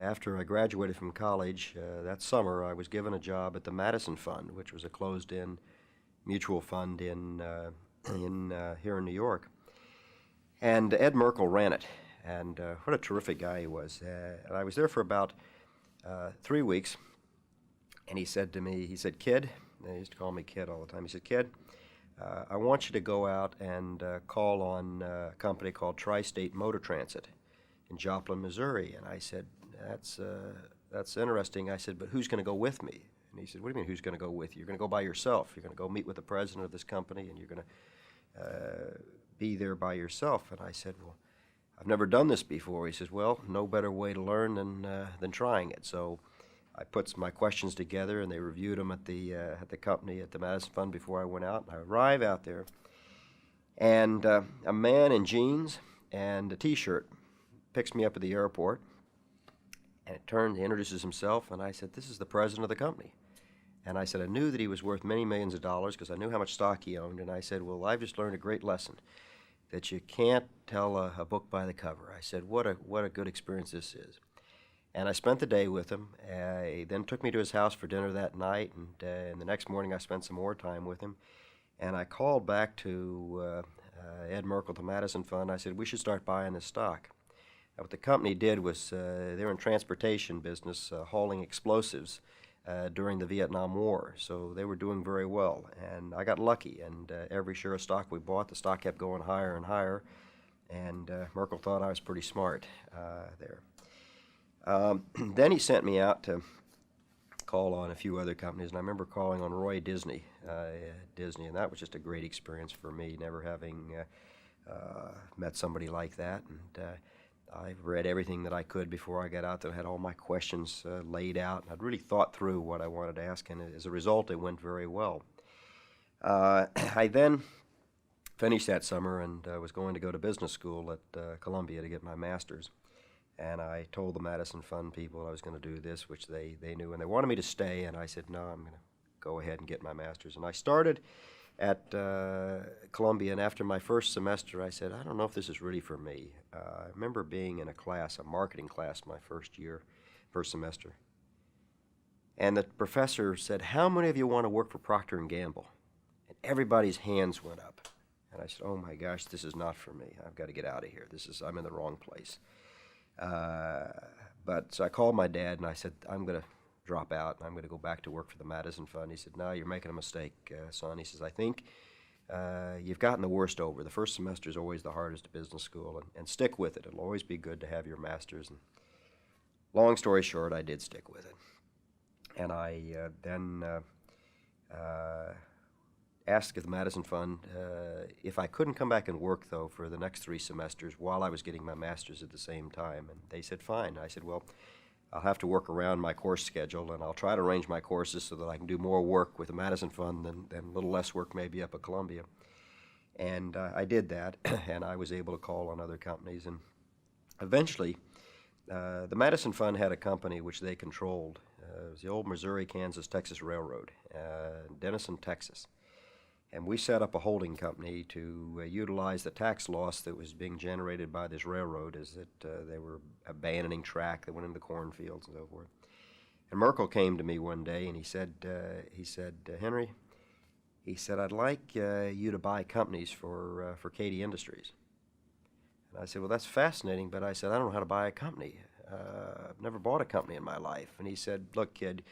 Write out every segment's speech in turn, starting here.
After I graduated from college that summer, I was given a job at the Madison Fund, which was a closed-in mutual fund here in New York. And Ed Merkel ran it, and what a terrific guy he was. And I was there for about 3 weeks, and he said to me, he said, "Kid," and he used to call me Kid all the time. He said, "Kid, I want you to go out and call on a company called Tri-State Motor Transit in Joplin, Missouri." And I said, that's interesting. I said, "But who's going to go with me?" And he said, "What do you mean, who's going to go with you? You're going to go by yourself. You're going to go meet with the president of this company, and you're going to be there by yourself." And I said, "Well, I've never done this before." He says, "Well, no better way to learn than trying it." So I put my questions together, and they reviewed them at the company at the Madison Fund before I went out. And I arrive out there, and a man in jeans and a T-shirt picks me up at the airport, and he introduces himself, and I said, "This is the president of the company." And I said, I knew that he was worth many millions of dollars because I knew how much stock he owned. And I said, "Well, I've just learned a great lesson, that you can't tell a book by the cover." I said, what a good experience this is. And I spent the day with him. He then took me to his house for dinner that night, and the next morning I spent some more time with him. And I called back to Ed Merkel, the Madison Fund. I said, "We should start buying this stock." Now, what the company did was they were in transportation business, hauling explosives during the Vietnam War, so they were doing very well. And I got lucky, and every share of stock we bought, the stock kept going higher and higher, and Merkel thought I was pretty smart there. Then he sent me out to call on a few other companies, and I remember calling on Roy Disney, and that was just a great experience for me, never having met somebody like that. And I read everything that I could before I got out there. I had all my questions laid out, and I'd really thought through what I wanted to ask, and as a result, it went very well. I then finished that summer and was going to go to business school at Columbia to get my master's. And I told the Madison Fund people I was going to do this, which they knew, and they wanted me to stay, and I said, "No, I'm going to go ahead and get my master's." And I started at Columbia, and after my first semester, I said, "I don't know if this is really for me." I remember being in a marketing class, my first semester, and the professor said, "How many of you want to work for Procter & Gamble?" And everybody's hands went up. And I said, "Oh my gosh, this is not for me. I've got to get out of here. I'm in the wrong place." So I called my dad and I said, "I'm going to drop out and I'm going to go back to work for the Madison Fund." He said, "No, you're making a mistake, son." He says, "I think you've gotten the worst over. The first semester is always the hardest at business school, and stick with it. It'll always be good to have your master's." And long story short, I did stick with it. And I then asked the Madison Fund if I couldn't come back and work, though, for the next 3 semesters while I was getting my master's at the same time. And they said, "Fine." I said, "Well, I'll have to work around my course schedule, and I'll try to arrange my courses so that I can do more work with the Madison Fund than a little less work maybe up at Columbia." And I did that, and I was able to call on other companies. And eventually, the Madison Fund had a company which they controlled. It was the old Missouri, Kansas, Texas Railroad, Denison, Texas. And we set up a holding company to utilize the tax loss that was being generated by this railroad, as they were abandoning track that went into the cornfields and so forth. And Merkel came to me one day and he said, "Henry," he said, "I'd like you to buy companies for Katy Industries." And I said, "Well, that's fascinating," but I said, "I don't know how to buy a company. I've never bought a company in my life." And he said, "Look, kid,"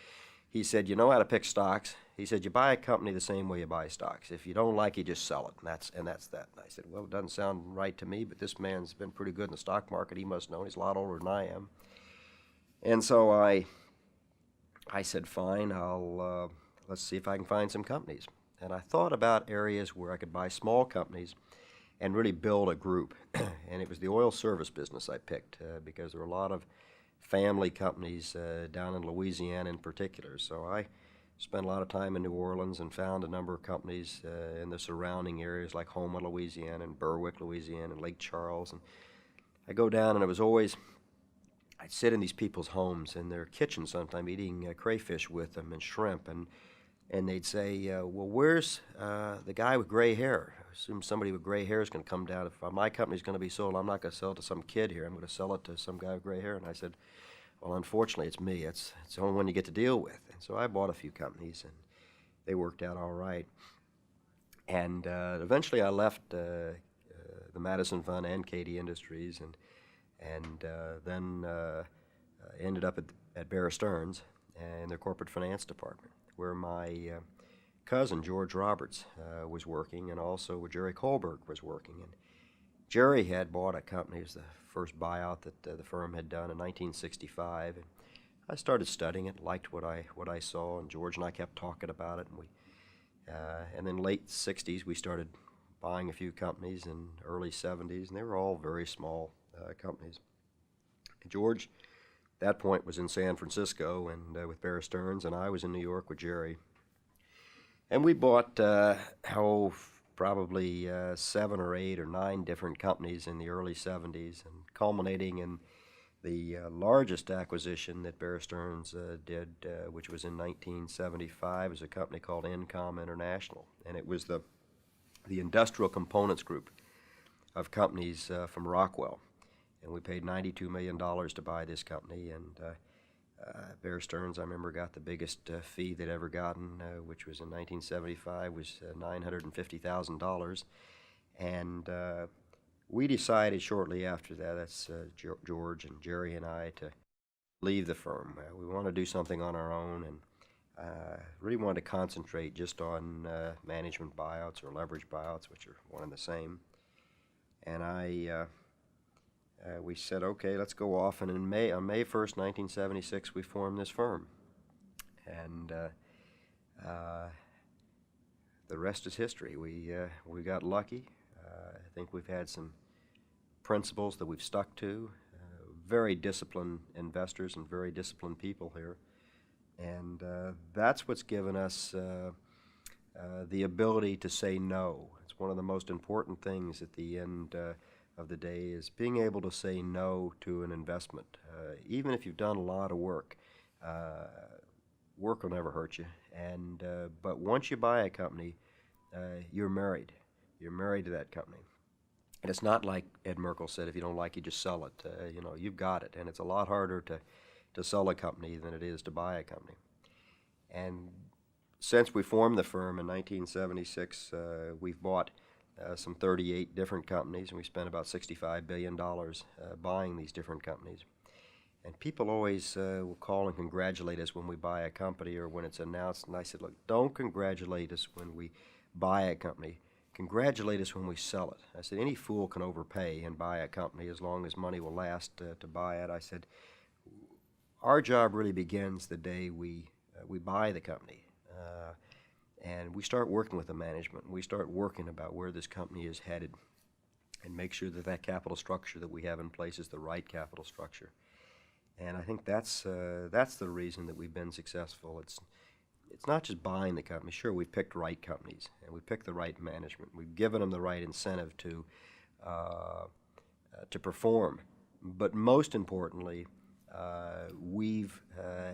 he said, "you know how to pick stocks." He said, "You buy a company the same way you buy stocks. If you don't like it, just sell it." And that's that. And I said, "Well, it doesn't sound right to me, but this man's been pretty good in the stock market. He must know. He's a lot older than I am." And so I said, "Fine, let's see if I can find some companies." And I thought about areas where I could buy small companies and really build a group. And it was the oil service business I picked because there were a lot of family companies down in Louisiana in particular. So I spent a lot of time in New Orleans and found a number of companies in the surrounding areas like Houma, Louisiana, and Berwick, Louisiana, and Lake Charles. And I go down, and it was always, I'd sit in these people's homes in their kitchens sometime eating crayfish with them and shrimp, and they'd say, "Well, where's the guy with gray hair?" I assume somebody with gray hair is going to come down. If my company's going to be sold, I'm not going to sell it to some kid here. I'm going to sell it to some guy with gray hair. And I said, Well, unfortunately, it's me. It's the only one you get to deal with. And so I bought a few companies, and they worked out all right. And eventually I left the Madison Fund and Katie Industries, and then ended up at Bear Stearns in their corporate finance department, where my cousin George Roberts was working, and also where Jerry Kohlberg was working. And Jerry had bought a company. It was the first buyout that the firm had done in 1965. And I started studying it, liked what I saw, and George and I kept talking about it. And then late 60s, we started buying a few companies in early 70s, and they were all very small companies. And George, at that point, was in San Francisco and with Bear Stearns, and I was in New York with Jerry. And we bought, probably 7 or 8 or 9 different companies in the early 70s, and culminating in the largest acquisition that Bear Stearns did, which was in 1975, was a company called Incom International. And it was the industrial components group of companies from Rockwell. And we paid $92 million to buy this company. And Bear Stearns, I remember, got the biggest fee they'd ever gotten, which was in 1975, was $950,000. And we decided shortly after that, that's George and Jerry and I, to leave the firm. We wanted to do something on our own, and really wanted to concentrate just on management buyouts or leverage buyouts, which are one and the same. And we said, okay, let's go off. And on May 1st, 1976, we formed this firm. And the rest is history. We got lucky. I think we've had some principles that we've stuck to. Very disciplined investors and very disciplined people here. And that's what's given us the ability to say no. It's one of the most important things at the end of the day, is being able to say no to an investment. Even if you've done a lot of work, work will never hurt you. And but once you buy a company, you're married. You're married to that company. And it's not like Ed Merkel said, if you don't like it, just sell it. You've got it. And it's a lot harder to sell a company than it is to buy a company. And since we formed the firm in 1976, we've bought some 38 different companies, and we spent about $65 billion buying these different companies. And people always will call and congratulate us when we buy a company or when it's announced. And I said, look, don't congratulate us when we buy a company. Congratulate us when we sell it. I said, any fool can overpay and buy a company as long as money will last to buy it. I said, our job really begins the day we buy the company. And we start working with the management. We start working about where this company is headed and make sure that that capital structure that we have in place is the right capital structure. And I think that's the reason that we've been successful. It's not just buying the company. Sure, we've picked right companies and we've picked the right management. We've given them the right incentive to perform. But most importantly, we've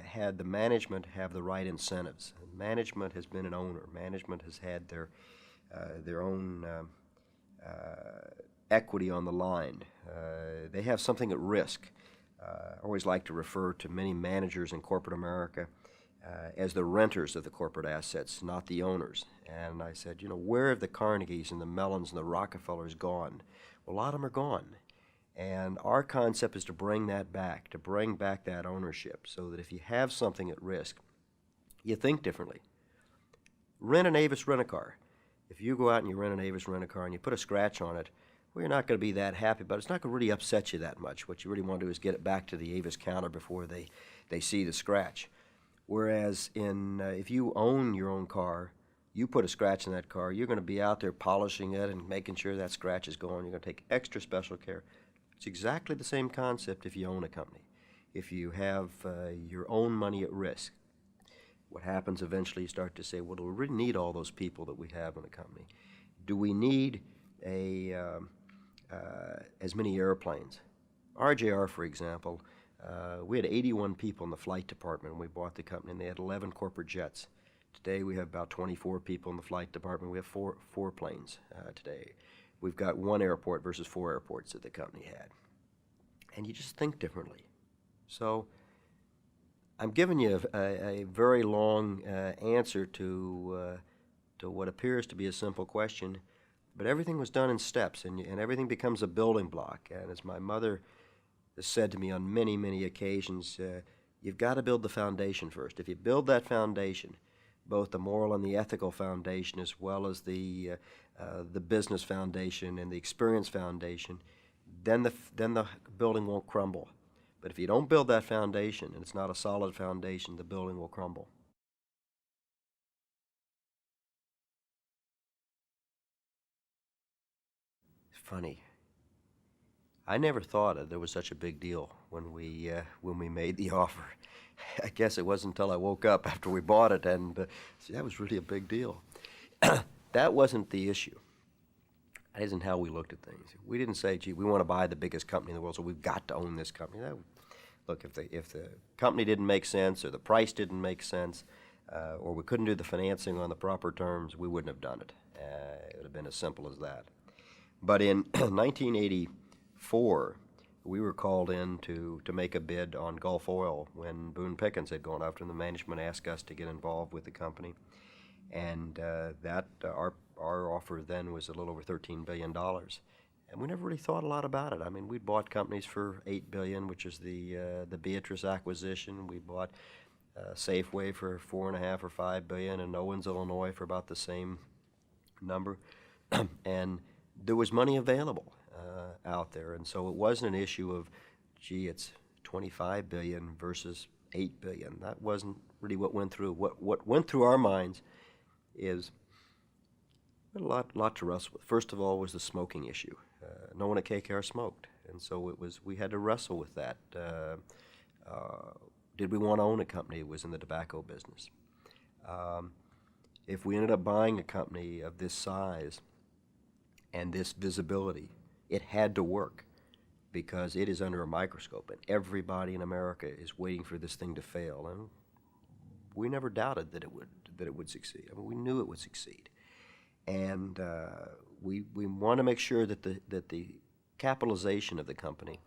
had the management have the right incentives. Management has been an owner. Management has had their own equity on the line. They have something at risk. I always like to refer to many managers in corporate America as the renters of the corporate assets, not the owners. And I said, where have the Carnegies and the Mellons and the Rockefellers gone? Well, a lot of them are gone. And our concept is to bring that back, to bring back that ownership, so that if you have something at risk, you think differently. Rent an Avis rent-a-car. If you go out and you rent an Avis rent-a-car and you put a scratch on it, well, you're not going to be that happy, but it's not going to really upset you that much. What you really want to do is get it back to the Avis counter before they see the scratch. Whereas if you own your own car, you put a scratch in that car, you're going to be out there polishing it and making sure that scratch is gone. You're going to take extra special care. It's exactly the same concept if you own a company. If you have your own money at risk, what happens eventually, you start to say, well, do we really need all those people that we have in a company? Do we need as many airplanes? RJR, for example, we had 81 people in the flight department when we bought the company, and they had 11 corporate jets. Today we have about 24 people in the flight department. We have four planes today. We've got 1 airport versus 4 airports that the company had. And you just think differently. So I'm giving you a very long answer to what appears to be a simple question, but everything was done in steps, and everything becomes a building block. And as my mother has said to me on many, many occasions, you've got to build the foundation first. If you build that foundation, both the moral and the ethical foundation, as well as the business foundation and the experience foundation, then the building won't crumble. But if you don't build that foundation, and it's not a solid foundation, the building will crumble. It's funny. I never thought there was such a big deal when we made the offer. I guess it wasn't until I woke up after we bought it, and see, that was really a big deal. That wasn't the issue. That isn't how we looked at things. We didn't say, "Gee, we want to buy the biggest company in the world, so we've got to own this company." Look, if the company didn't make sense, or the price didn't make sense, or we couldn't do the financing on the proper terms, we wouldn't have done it. It would have been as simple as that. But in 1984, we were called in to make a bid on Gulf Oil when Boone Pickens had gone after, and the management asked us to get involved with the company. And our offer then was a little over $13 billion. And we never really thought a lot about it. I mean, we'd bought companies for $8 billion, which is the Beatrice acquisition. We bought Safeway for $4.5 or $5 billion, and Owens, Illinois for about the same number. And there was money available out there, and so it wasn't an issue of, gee, it's $25 billion versus $8 billion. That wasn't really what went through. What went through our minds is a lot to wrestle with. First of all was the smoking issue. No one at KKR smoked, and so we had to wrestle with that. Did we want to own a company that was in the tobacco business? If we ended up buying a company of this size and this visibility, it had to work because it is under a microscope, and everybody in America is waiting for this thing to fail. And we never doubted that it would succeed. I mean, we knew it would succeed. And we want to make sure that the capitalization of the company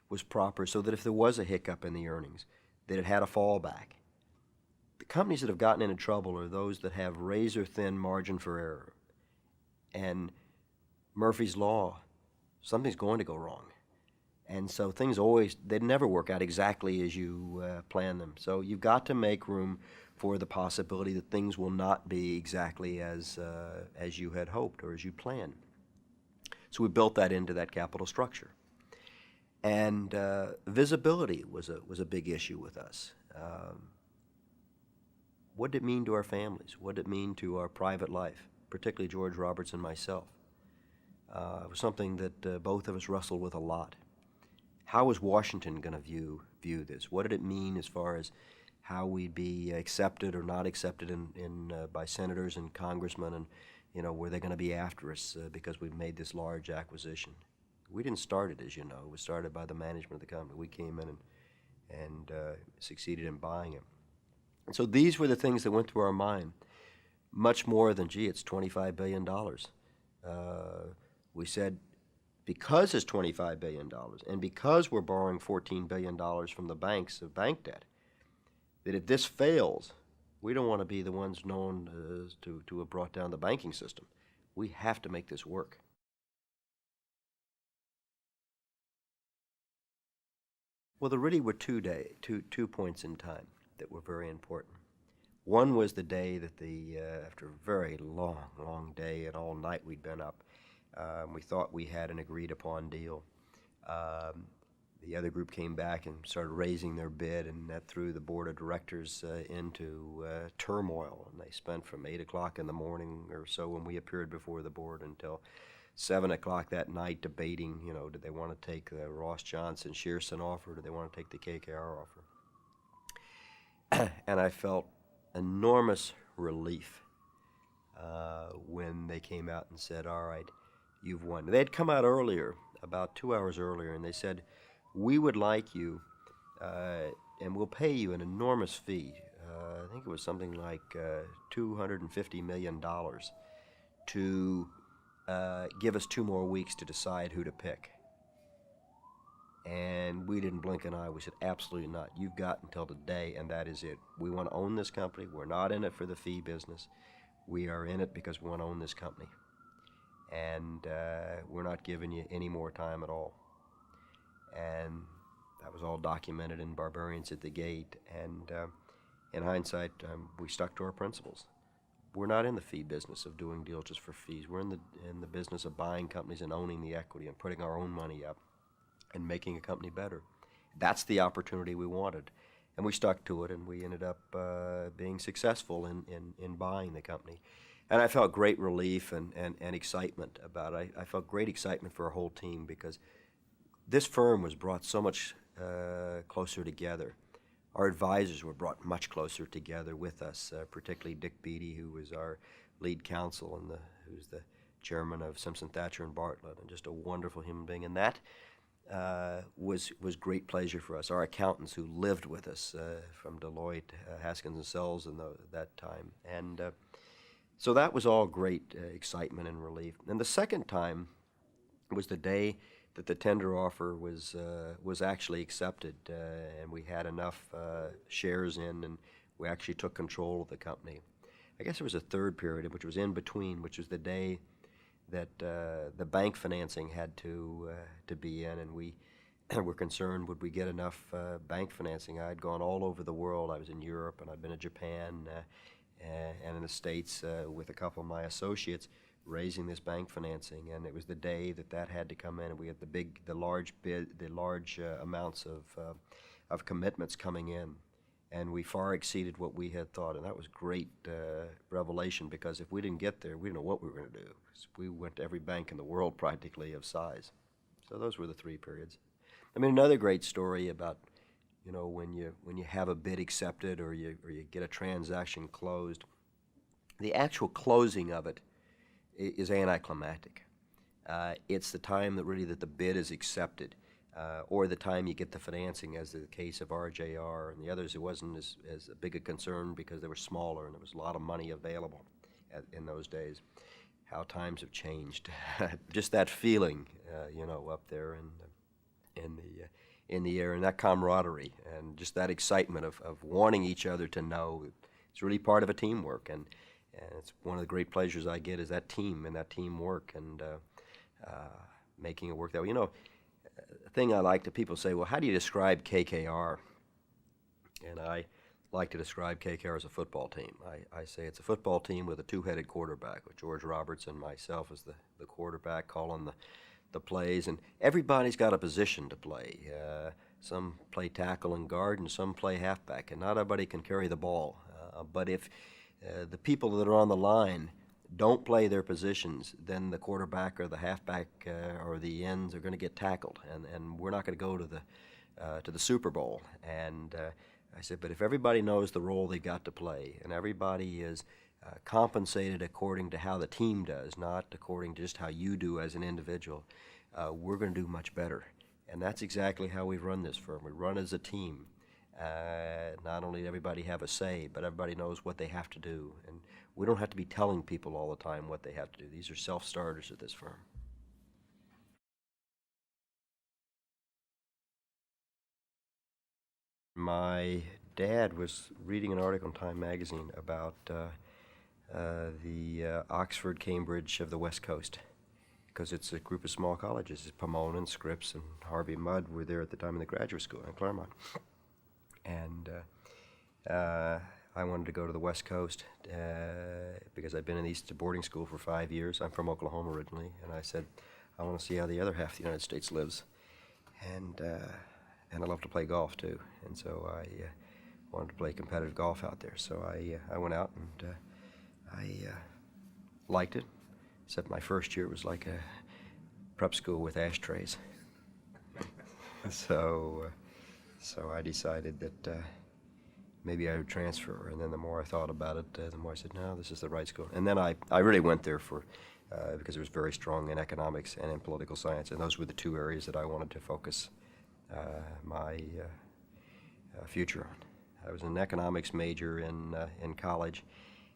was proper, so that if there was a hiccup in the earnings, that it had a fallback. The companies that have gotten into trouble are those that have razor-thin margin for error. And Murphy's Law, something's going to go wrong. And so things they never work out exactly as you plan them. So you've got to make room for the possibility that things will not be exactly as you had hoped or as you planned. So we built that into that capital structure. And visibility was a big issue with us. What did it mean to our families? What did it mean to our private life, particularly George Roberts and myself? It was something that both of us wrestled with a lot. How was Washington going to view this? What did it mean as far as how we'd be accepted or not accepted by senators and congressmen, and were they going to be after us because we made this large acquisition? We didn't start it, as you know. It was started by the management of the company. We came in and succeeded in buying it. And so these were the things that went through our mind, much more than, gee, it's $25 billion. We said, because it's $25 billion, and because we're borrowing $14 billion from the banks of bank debt, that if this fails, we don't want to be the ones known to have brought down the banking system. We have to make this work. Well, there really were two points in time that were very important. One was the day that after a very long day and all night we'd been up, we thought we had an agreed upon deal. The other group came back and started raising their bid, and that threw the board of directors into turmoil. And they spent from 8 o'clock in the morning or so when we appeared before the board until 7 o'clock that night debating, did they want to take the Ross Johnson Shearson offer, or did they want to take the KKR offer? And I felt enormous relief when they came out and said, all right, you've won. They had come out earlier, about 2 hours earlier, and they said, we would like you, and we'll pay you an enormous fee. I think it was something like $250 million to give us 2 more weeks to decide who to pick. And And we didn't blink an eye. We said, absolutely not. You've got until today, and that is it. We want to own this company. We're not in it for the fee business. We are in it because we want to own this company. And we're not giving you any more time at all. And that was all documented in Barbarians at the Gate. And in hindsight, we stuck to our principles. We're not in the fee business of doing deals just for fees. We're in the business of buying companies and owning the equity and putting our own money up and making a company better. That's the opportunity we wanted. And we stuck to it, and we ended up being successful in buying the company. And I felt great relief and excitement about it. I felt great excitement for our whole team because this firm was brought so much closer together. Our advisors were brought much closer together with us, particularly Dick Beattie, who was our lead counsel and who's the chairman of Simpson Thacher and Bartlett, and just a wonderful human being. And that was great pleasure for us. Our accountants who lived with us from Deloitte, Haskins and Sells in that time. And so that was all great excitement and relief. And the second time was the day that the tender offer was actually accepted, and we had enough shares in, and we actually took control of the company. I guess there was a third period, which was in between, which was the day that the bank financing had to be in, and we were concerned, would we get enough bank financing? I'd gone all over the world. I was in Europe, and I'd been in Japan and in the States with a couple of my associates raising this bank financing, and it was the day that had to come in, and we had the large amounts of commitments coming in, and we far exceeded what we had thought, and that was great revelation, because if we didn't get there, we didn't know what we were going to do. We went to every bank in the world practically of size. So those were the three periods. I mean, another great story about, you know, when you have a bid accepted or you get a transaction closed, the actual closing of it is anticlimactic. It's the time that the bid is accepted, or the time you get the financing, as in the case of RJR and the others. It wasn't as big a concern because they were smaller and there was a lot of money available in those days. How times have changed. Just that feeling, you know, up there in the air, and that camaraderie, and just that excitement of wanting each other to know. It's really part of a teamwork, and it's one of the great pleasures I get is that team and that teamwork and making it work that way. You know, the thing I like to people say, well, how do you describe KKR? And I like to describe KKR as a football team. I say it's a football team with a two-headed quarterback, with George Roberts and myself as the quarterback calling the plays, and everybody's got a position to play. Some play tackle and guard, and some play halfback, and not everybody can carry the ball. But if the people that are on the line don't play their positions, then the quarterback or the halfback or the ends are going to get tackled, and we're not going to go to the Super Bowl. And I said, but if everybody knows the role they got to play, and everybody is compensated according to how the team does, not according to just how you do as an individual, we're going to do much better. And that's exactly how we run this firm. We run as a team. Not only does everybody have a say, but everybody knows what they have to do. And we don't have to be telling people all the time what they have to do. These are self-starters at this firm. My dad was reading an article in Time magazine about the Oxford, Cambridge of the West Coast, because it's a group of small colleges. Pomona and Scripps and Harvey Mudd were there at the time in the graduate school in Claremont. And I wanted to go to the West Coast because I'd been in East boarding school for 5 years. I'm from Oklahoma originally, and I said, I want to see how the other half of the United States lives. And I love to play golf too, and so I wanted to play competitive golf out there. So I went out, and I liked it, except my first year was like a prep school with ashtrays. So I decided that maybe I would transfer, and then the more I thought about it, the more I said, no, this is the right school. And then I really went there for because it was very strong in economics and in political science, and those were the two areas that I wanted to focus my future on. I was an economics major in college,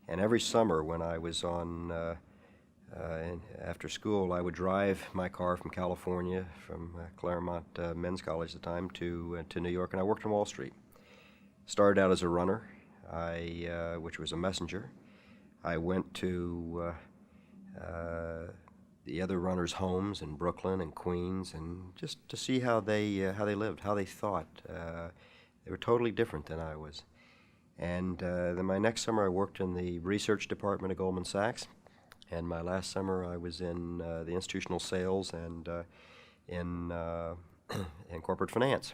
and every summer when I was on and after school, I would drive my car from California, from Claremont Men's College at the time, to New York, and I worked on Wall Street. Started out as a runner, which was a messenger. I went to the other runners' homes in Brooklyn and Queens, and just to see how they lived, how they thought. They were totally different than I was. And then my next summer, I worked in the research department of Goldman Sachs. And my last summer, I was in the institutional sales and in corporate finance.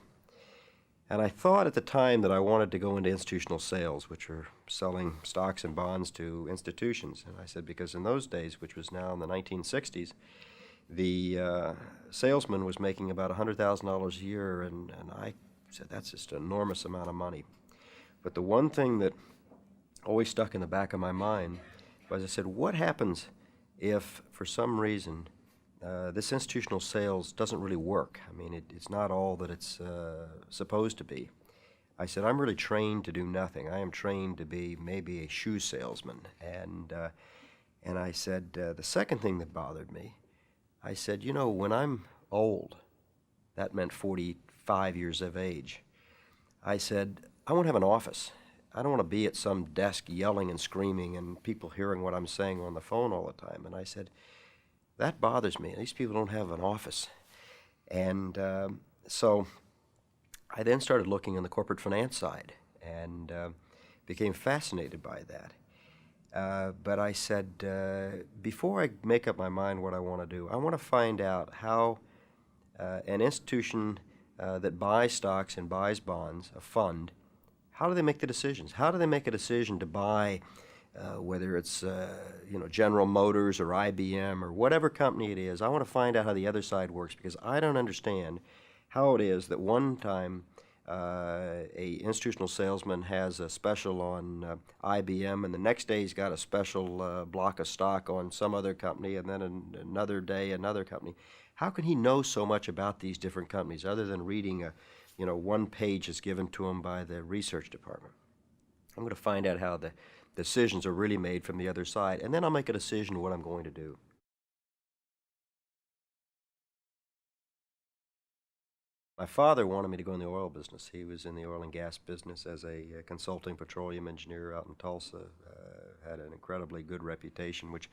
And I thought at the time that I wanted to go into institutional sales, which are selling stocks and bonds to institutions. And I said, because in those days, which was now in the 1960s, the salesman was making about $100,000 a year, and I said, that's just an enormous amount of money. But the one thing that always stuck in the back of my mind was, I said, what happens if, for some reason, this institutional sales doesn't really work? I mean, it's not all that it's supposed to be. I said, I'm really trained to do nothing. I am trained to be maybe a shoe salesman. And I said, the second thing that bothered me, I said, you know, when I'm old, that meant 45 years of age, I said, I want to have an office. I don't want to be at some desk yelling and screaming and people hearing what I'm saying on the phone all the time. And I said, that bothers me. These people don't have an office. And so I then started looking on the corporate finance side and became fascinated by that. But I said, before I make up my mind what I want to do, I want to find out how an institution that buys stocks and buys bonds, a fund, how do they make the decisions? How do they make a decision to buy, whether it's General Motors or IBM or whatever company it is? I want to find out how the other side works, because I don't understand how it is that one time a institutional salesman has a special on IBM, and the next day he's got a special block of stock on some other company, and then another day another company. How can he know so much about these different companies other than reading one page is given to him by the research department? I'm going to find out how the decisions are really made from the other side, and then I'll make a decision what I'm going to do. My father wanted me to go in the oil business. He was in the oil and gas business as a consulting petroleum engineer out in Tulsa, had an incredibly good reputation, which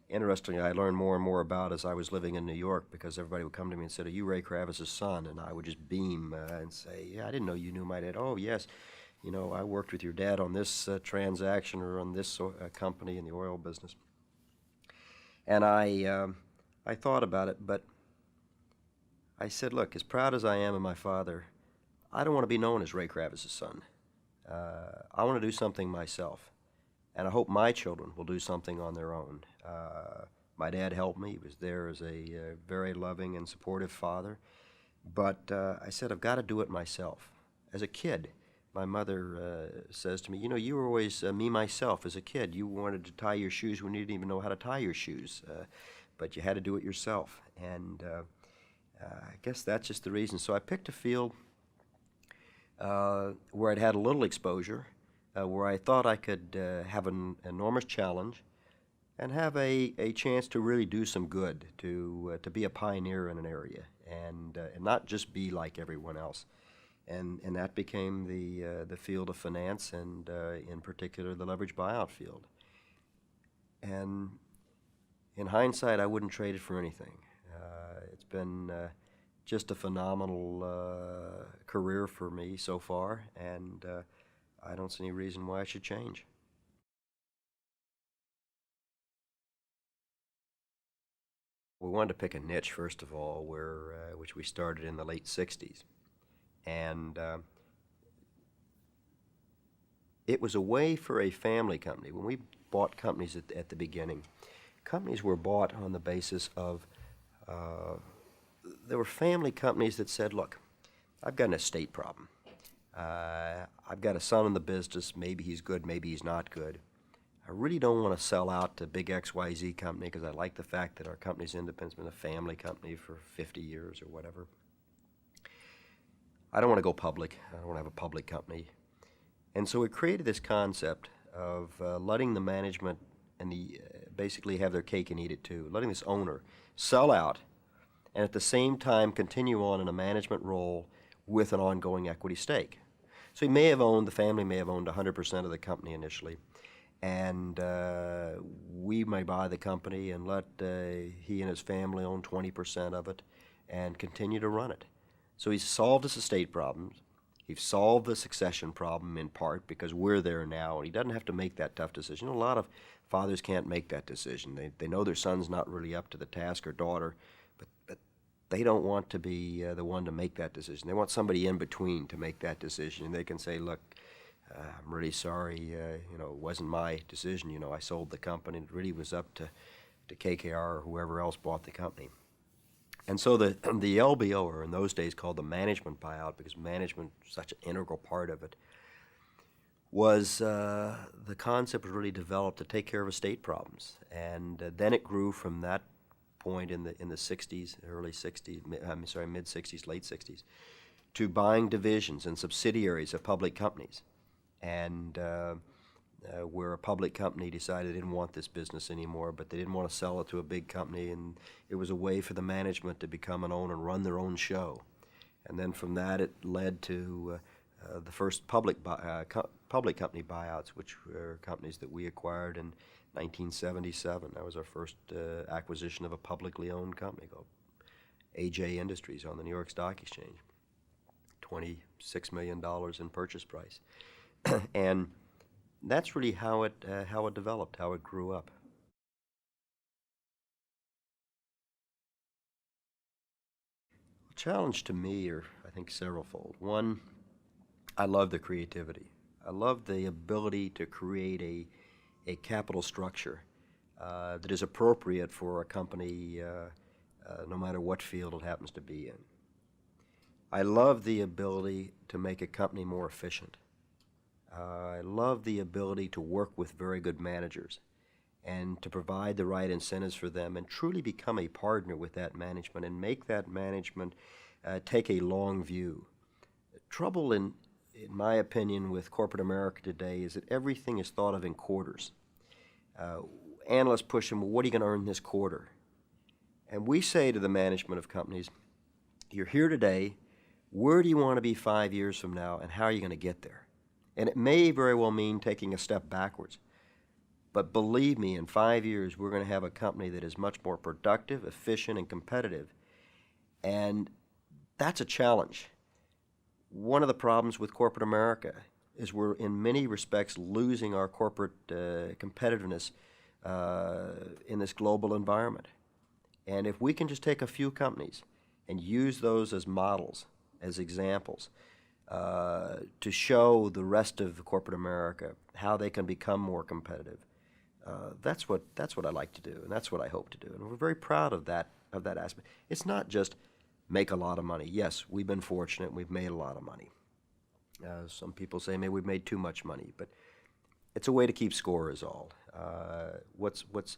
interestingly, I learned more and more about as I was living in New York, because everybody would come to me and say, are you Ray Kravis's son? And I would just beam and say, yeah, I didn't know you knew my dad. Oh, yes. I worked with your dad on this transaction or on this company in the oil business. And I thought about it, but I said, look, as proud as I am of my father, I don't want to be known as Ray Kravis's son. I want to do something myself. And I hope my children will do something on their own. My dad helped me. He was there as a very loving and supportive father. But I said, I've got to do it myself. As a kid, my mother says to me, you were always me, myself as a kid. You wanted to tie your shoes when you didn't even know how to tie your shoes. But you had to do it yourself. And I guess that's just the reason. So I picked a field where I'd had a little exposure, where I thought I could have an enormous challenge and have a chance to really do some good, to be a pioneer in an area, and not just be like everyone else. And that became the field of finance, and in particular the leverage buyout field. And in hindsight, I wouldn't trade it for anything. It's been just a phenomenal career for me so far, and I don't see any reason why I should change. We wanted to pick a niche, first of all, which we started in the late 60s. And it was a way for a family company. When we bought companies at the beginning, companies were bought on the basis of, there were family companies that said, look, I've got an estate problem. I've got a son in the business. Maybe he's good, maybe he's not good. I really don't want to sell out to big XYZ company because I like the fact that our company's independent. It's been a family company for 50 years or whatever. I don't want to go public. I don't want to have a public company. And so we created this concept of letting the management and the basically have their cake and eat it too, letting this owner sell out and at the same time continue on in a management role with an ongoing equity stake. So the family may have owned 100% of the company initially, and we may buy the company and let he and his family own 20% of it and continue to run it. So he's solved his estate problems. He's solved the succession problem in part because we're there now, and he doesn't have to make that tough decision. A lot of fathers can't make that decision. They know their son's not really up to the task, or daughter, but they don't want to be the one to make that decision. They want somebody in between to make that decision, and they can say, look, I'm really sorry, it wasn't my decision. I sold the company. It really was up to KKR or whoever else bought the company. And so the LBO, or in those days called the management buyout, because management was such an integral part of it, was the concept was really developed to take care of estate problems. And then it grew from that point in the 60s, early 60s, mid 60s, late 60s, to buying divisions and subsidiaries of public companies. And where a public company decided they didn't want this business anymore, but they didn't want to sell it to a big company, and it was a way for the management to become an owner and run their own show. And then from that it led to the first public company buyouts, which were companies that we acquired in 1977. That was our first acquisition of a publicly owned company called AJ Industries on the New York Stock Exchange. $26 million in purchase price. And that's really how it developed, how it grew up. The challenge to me are, I think, severalfold. One, I love the creativity. I love the ability to create a capital structure that is appropriate for a company, no matter what field it happens to be in. I love the ability to make a company more efficient. I love the ability to work with very good managers and to provide the right incentives for them and truly become a partner with that management and make that management take a long view. The trouble, in my opinion, with corporate America today is that everything is thought of in quarters. Analysts push them, well, what are you going to earn this quarter? And we say to the management of companies, you're here today, where do you want to be 5 years from now, and how are you going to get there? And it may very well mean taking a step backwards. But believe me, in 5 years, we're going to have a company that is much more productive, efficient, and competitive. And that's a challenge. One of the problems with corporate America is we're, in many respects, losing our corporate competitiveness in this global environment. And if we can just take a few companies and use those as models, as examples, to show the rest of corporate America how they can become more competitive. That's what I like to do, and that's what I hope to do. And we're very proud of that aspect. It's not just make a lot of money. Yes, we've been fortunate. We've made a lot of money. Some people say maybe we've made too much money, but it's a way to keep score is all. What's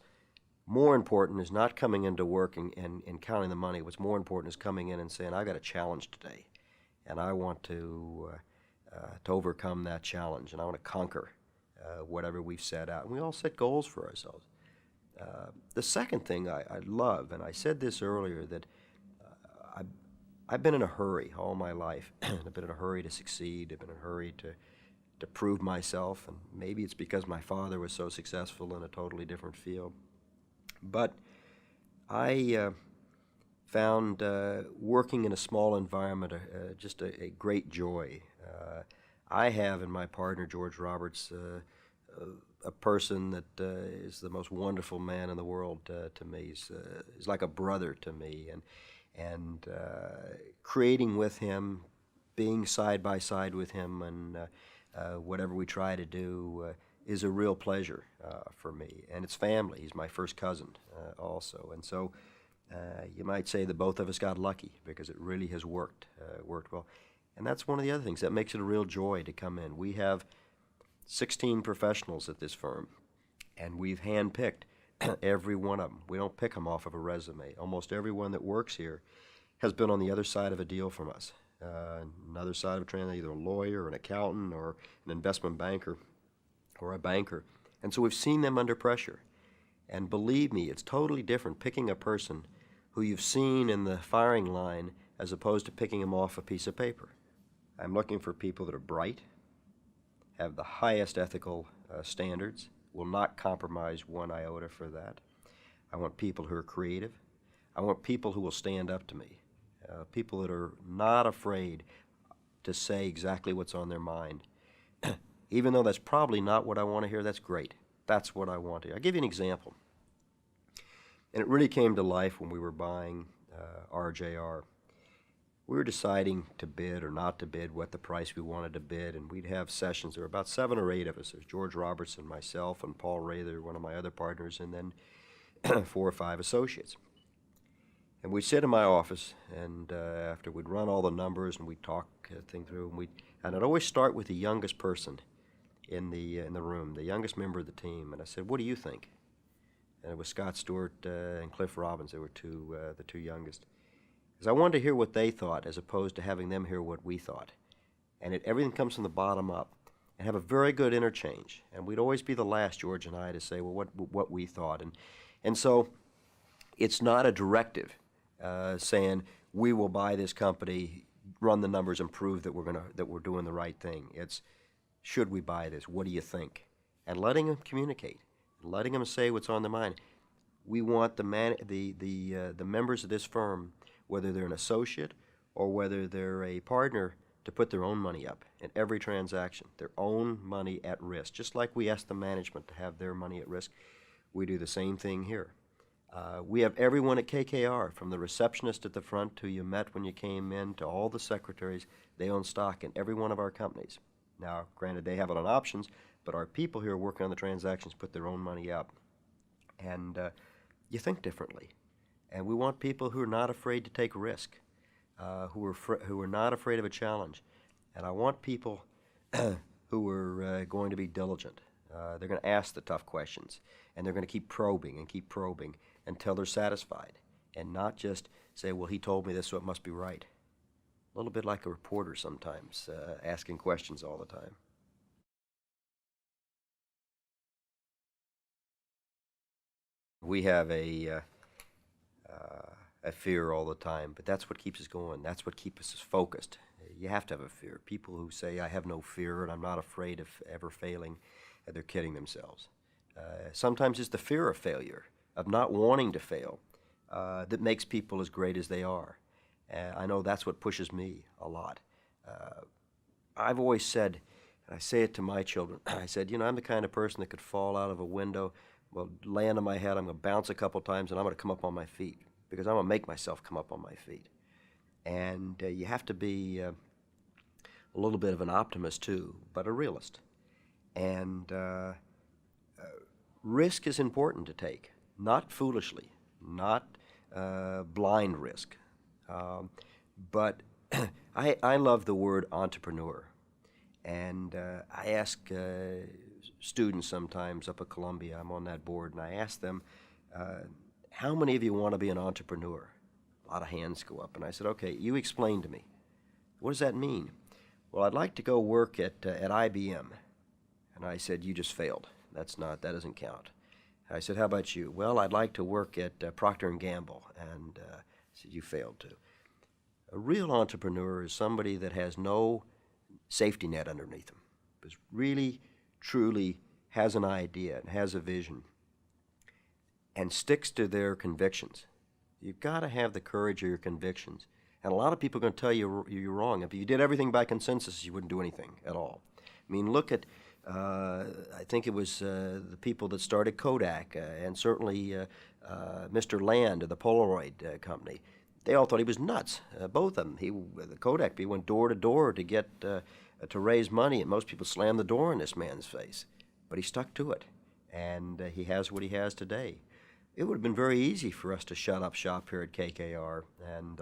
more important is not coming into work and counting the money. What's more important is coming in and saying, I've got a challenge today. And I want to overcome that challenge, and I want to conquer whatever we've set out. And we all set goals for ourselves. The second thing I love, and I said this earlier, that I've been in a hurry all my life. I've been in a hurry to succeed. I've been in a hurry to prove myself, and maybe it's because my father was so successful in a totally different field. But I found working in a small environment just a great joy. I have in my partner, George Roberts, a person that is the most wonderful man in the world to me. He's like a brother to me, and creating with him, being side by side with him, and whatever we try to do is a real pleasure for me. And it's family. He's my first cousin also, and so you might say that both of us got lucky because it really has worked well. And that's one of the other things that makes it a real joy to come in. We have 16 professionals at this firm, and we've handpicked every one of them. We don't pick them off of a resume. Almost everyone that works here has been on the other side of a deal from us. Another side of a transaction, either a lawyer, an accountant, or an investment banker, or a banker. And so we've seen them under pressure. And believe me, it's totally different picking a person who you've seen in the firing line as opposed to picking them off a piece of paper. I'm looking for people that are bright, have the highest ethical standards, will not compromise one iota for that. I want people who are creative. I want people who will stand up to me, people that are not afraid to say exactly what's on their mind. Even though that's probably not what I want to hear, that's great. That's what I want to hear. I'll give you an example. And it really came to life when we were buying RJR. We were deciding to bid or not to bid, what the price we wanted to bid, and we'd have sessions. There were about 7 or 8 of us. There's George Robertson, myself, and Paul Rather, one of my other partners, and then 4 or 5 associates. And we'd sit in my office, and after we'd run all the numbers and we'd talk things through, and I'd always start with the youngest person in the room, the youngest member of the team, and I said, "What do you think?" And it was Scott Stewart and Cliff Robbins. They were the 2 youngest. Because I wanted to hear what they thought as opposed to having them hear what we thought. And everything comes from the bottom up, and have a very good interchange. And we'd always be the last, George and I, to say, well, what we thought. And so it's not a directive saying we will buy this company, run the numbers, and prove that we're doing the right thing. It's, should we buy this? What do you think? And letting them communicate, letting them say what's on their mind. We want the members of this firm, whether they're an associate or whether they're a partner, to put their own money up in every transaction, their own money at risk. Just like we ask the management to have their money at risk, we do the same thing here. We have everyone at KKR, from the receptionist at the front who you met when you came in to all the secretaries, they own stock in every one of our companies. Now, granted, they have it on options, but our people here working on the transactions put their own money up. And you think differently. And we want people who are not afraid to take risk, who are not afraid of a challenge. And I want people who are going to be diligent. They're going to ask the tough questions, and they're going to keep probing until they're satisfied, and not just say, well, he told me this, so it must be right. A little bit like a reporter sometimes, asking questions all the time. We have a fear all the time, but that's what keeps us going. That's what keeps us focused. You have to have a fear. People who say, I have no fear and I'm not afraid of ever failing, they're kidding themselves. Sometimes it's the fear of failure, of not wanting to fail, that makes people as great as they are. I know that's what pushes me a lot. I've always said, and I say it to my children, I said, I'm the kind of person that could fall out of a window, well, land on my head, I'm going to bounce a couple times, and I'm going to come up on my feet, because I'm going to make myself come up on my feet. And you have to be a little bit of an optimist too, but a realist. And risk is important to take, not foolishly, not blind risk. But I love the word entrepreneur. And I ask students sometimes up at Columbia, I'm on that board, and I ask them, how many of you want to be an entrepreneur? A lot of hands go up, and I said, okay, you explain to me. What does that mean? Well, I'd like to go work at IBM. And I said, you just failed. That doesn't count. I said, how about you? Well, I'd like to work at Procter & Gamble. And I said, you failed too. A real entrepreneur is somebody that has no safety net underneath them, but really, truly has an idea and has a vision and sticks to their convictions. You've got to have the courage of your convictions. And a lot of people are going to tell you you're wrong. If you did everything by consensus, you wouldn't do anything at all. I mean, look at, I think it was the people that started Kodak, and certainly Mr. Land of the Polaroid company. They all thought he was nuts, both of them. The Kodak people went door to door to get to raise money, and most people slammed the door in this man's face. But he stuck to it, and he has what he has today. It would have been very easy for us to shut up shop here at KKR and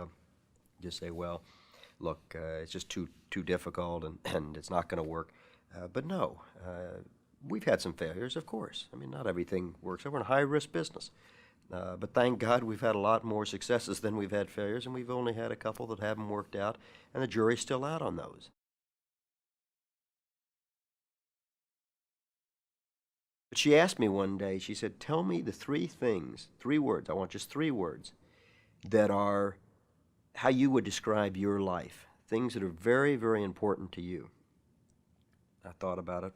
just say, well, look, it's just too difficult and it's not going to work. But no, we've had some failures, of course. I mean, not everything works. We're in a high-risk business. But thank God we've had a lot more successes than we've had failures, and we've only had a couple that haven't worked out, and the jury's still out on those. But she asked me one day, she said, tell me the 3 things, 3 words, I want just 3 words, that are how you would describe your life, things that are very, very important to you. I thought about it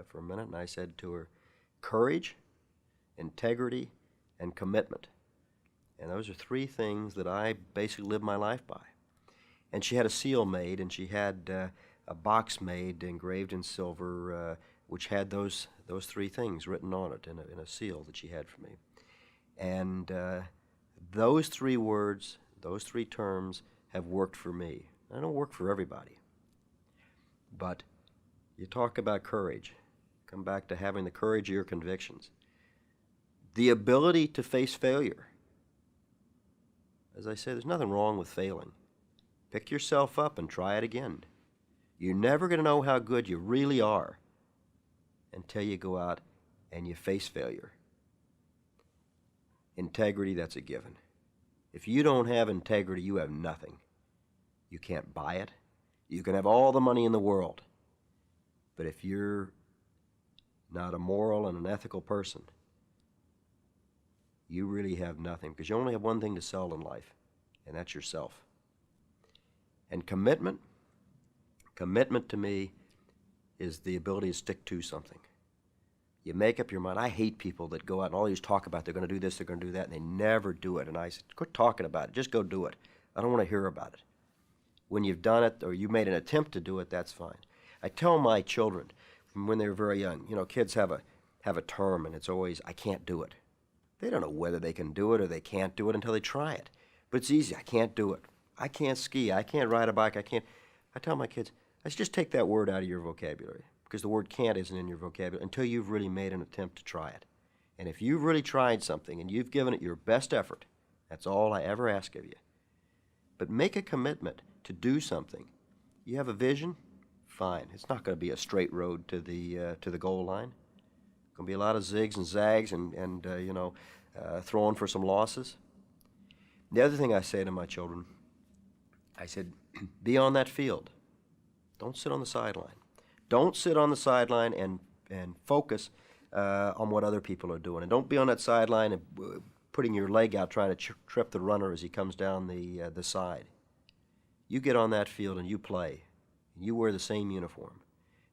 for a minute, and I said to her, courage, integrity, and commitment. And those are 3 things that I basically live my life by. And she had a seal made, and she had a box made engraved in silver, which had those 3 things written on it in a seal that she had for me. And those 3 words, those 3 terms have worked for me. They don't work for everybody. But you talk about courage. Come back to having the courage of your convictions. The ability to face failure. As I say, there's nothing wrong with failing. Pick yourself up and try it again. You're never going to know how good you really are until you go out and you face failure. Integrity, that's a given. If you don't have integrity, you have nothing. You can't buy it. You can have all the money in the world. But if you're not a moral and an ethical person, you really have nothing, because you only have one thing to sell in life, and that's yourself. And commitment to me is the ability to stick to something. You make up your mind. I hate people that go out and always talk about they're going to do this, they're going to do that, and they never do it. And I said, quit talking about it. Just go do it. I don't want to hear about it. When you've done it or you made an attempt to do it, that's fine. I tell my children when they're very young, kids have a term, and it's always, I can't do it. They don't know whether they can do it or they can't do it until they try it. But it's easy. I can't do it. I can't ski. I can't ride a bike. I tell my kids, let's just take that word out of your vocabulary, because the word can't isn't in your vocabulary until you've really made an attempt to try it. And if you've really tried something and you've given it your best effort, that's all I ever ask of you. But make a commitment to do something. You have a vision? Fine. It's not going to be a straight road to the goal line. Going to be a lot of zigs and zags and throwing for some losses. The other thing I say to my children, I said, be on that field. Don't sit on the sideline. Don't sit on the sideline and focus on what other people are doing. And don't be on that sideline and putting your leg out trying to trip the runner as he comes down the side. You get on that field and you play. You wear the same uniform.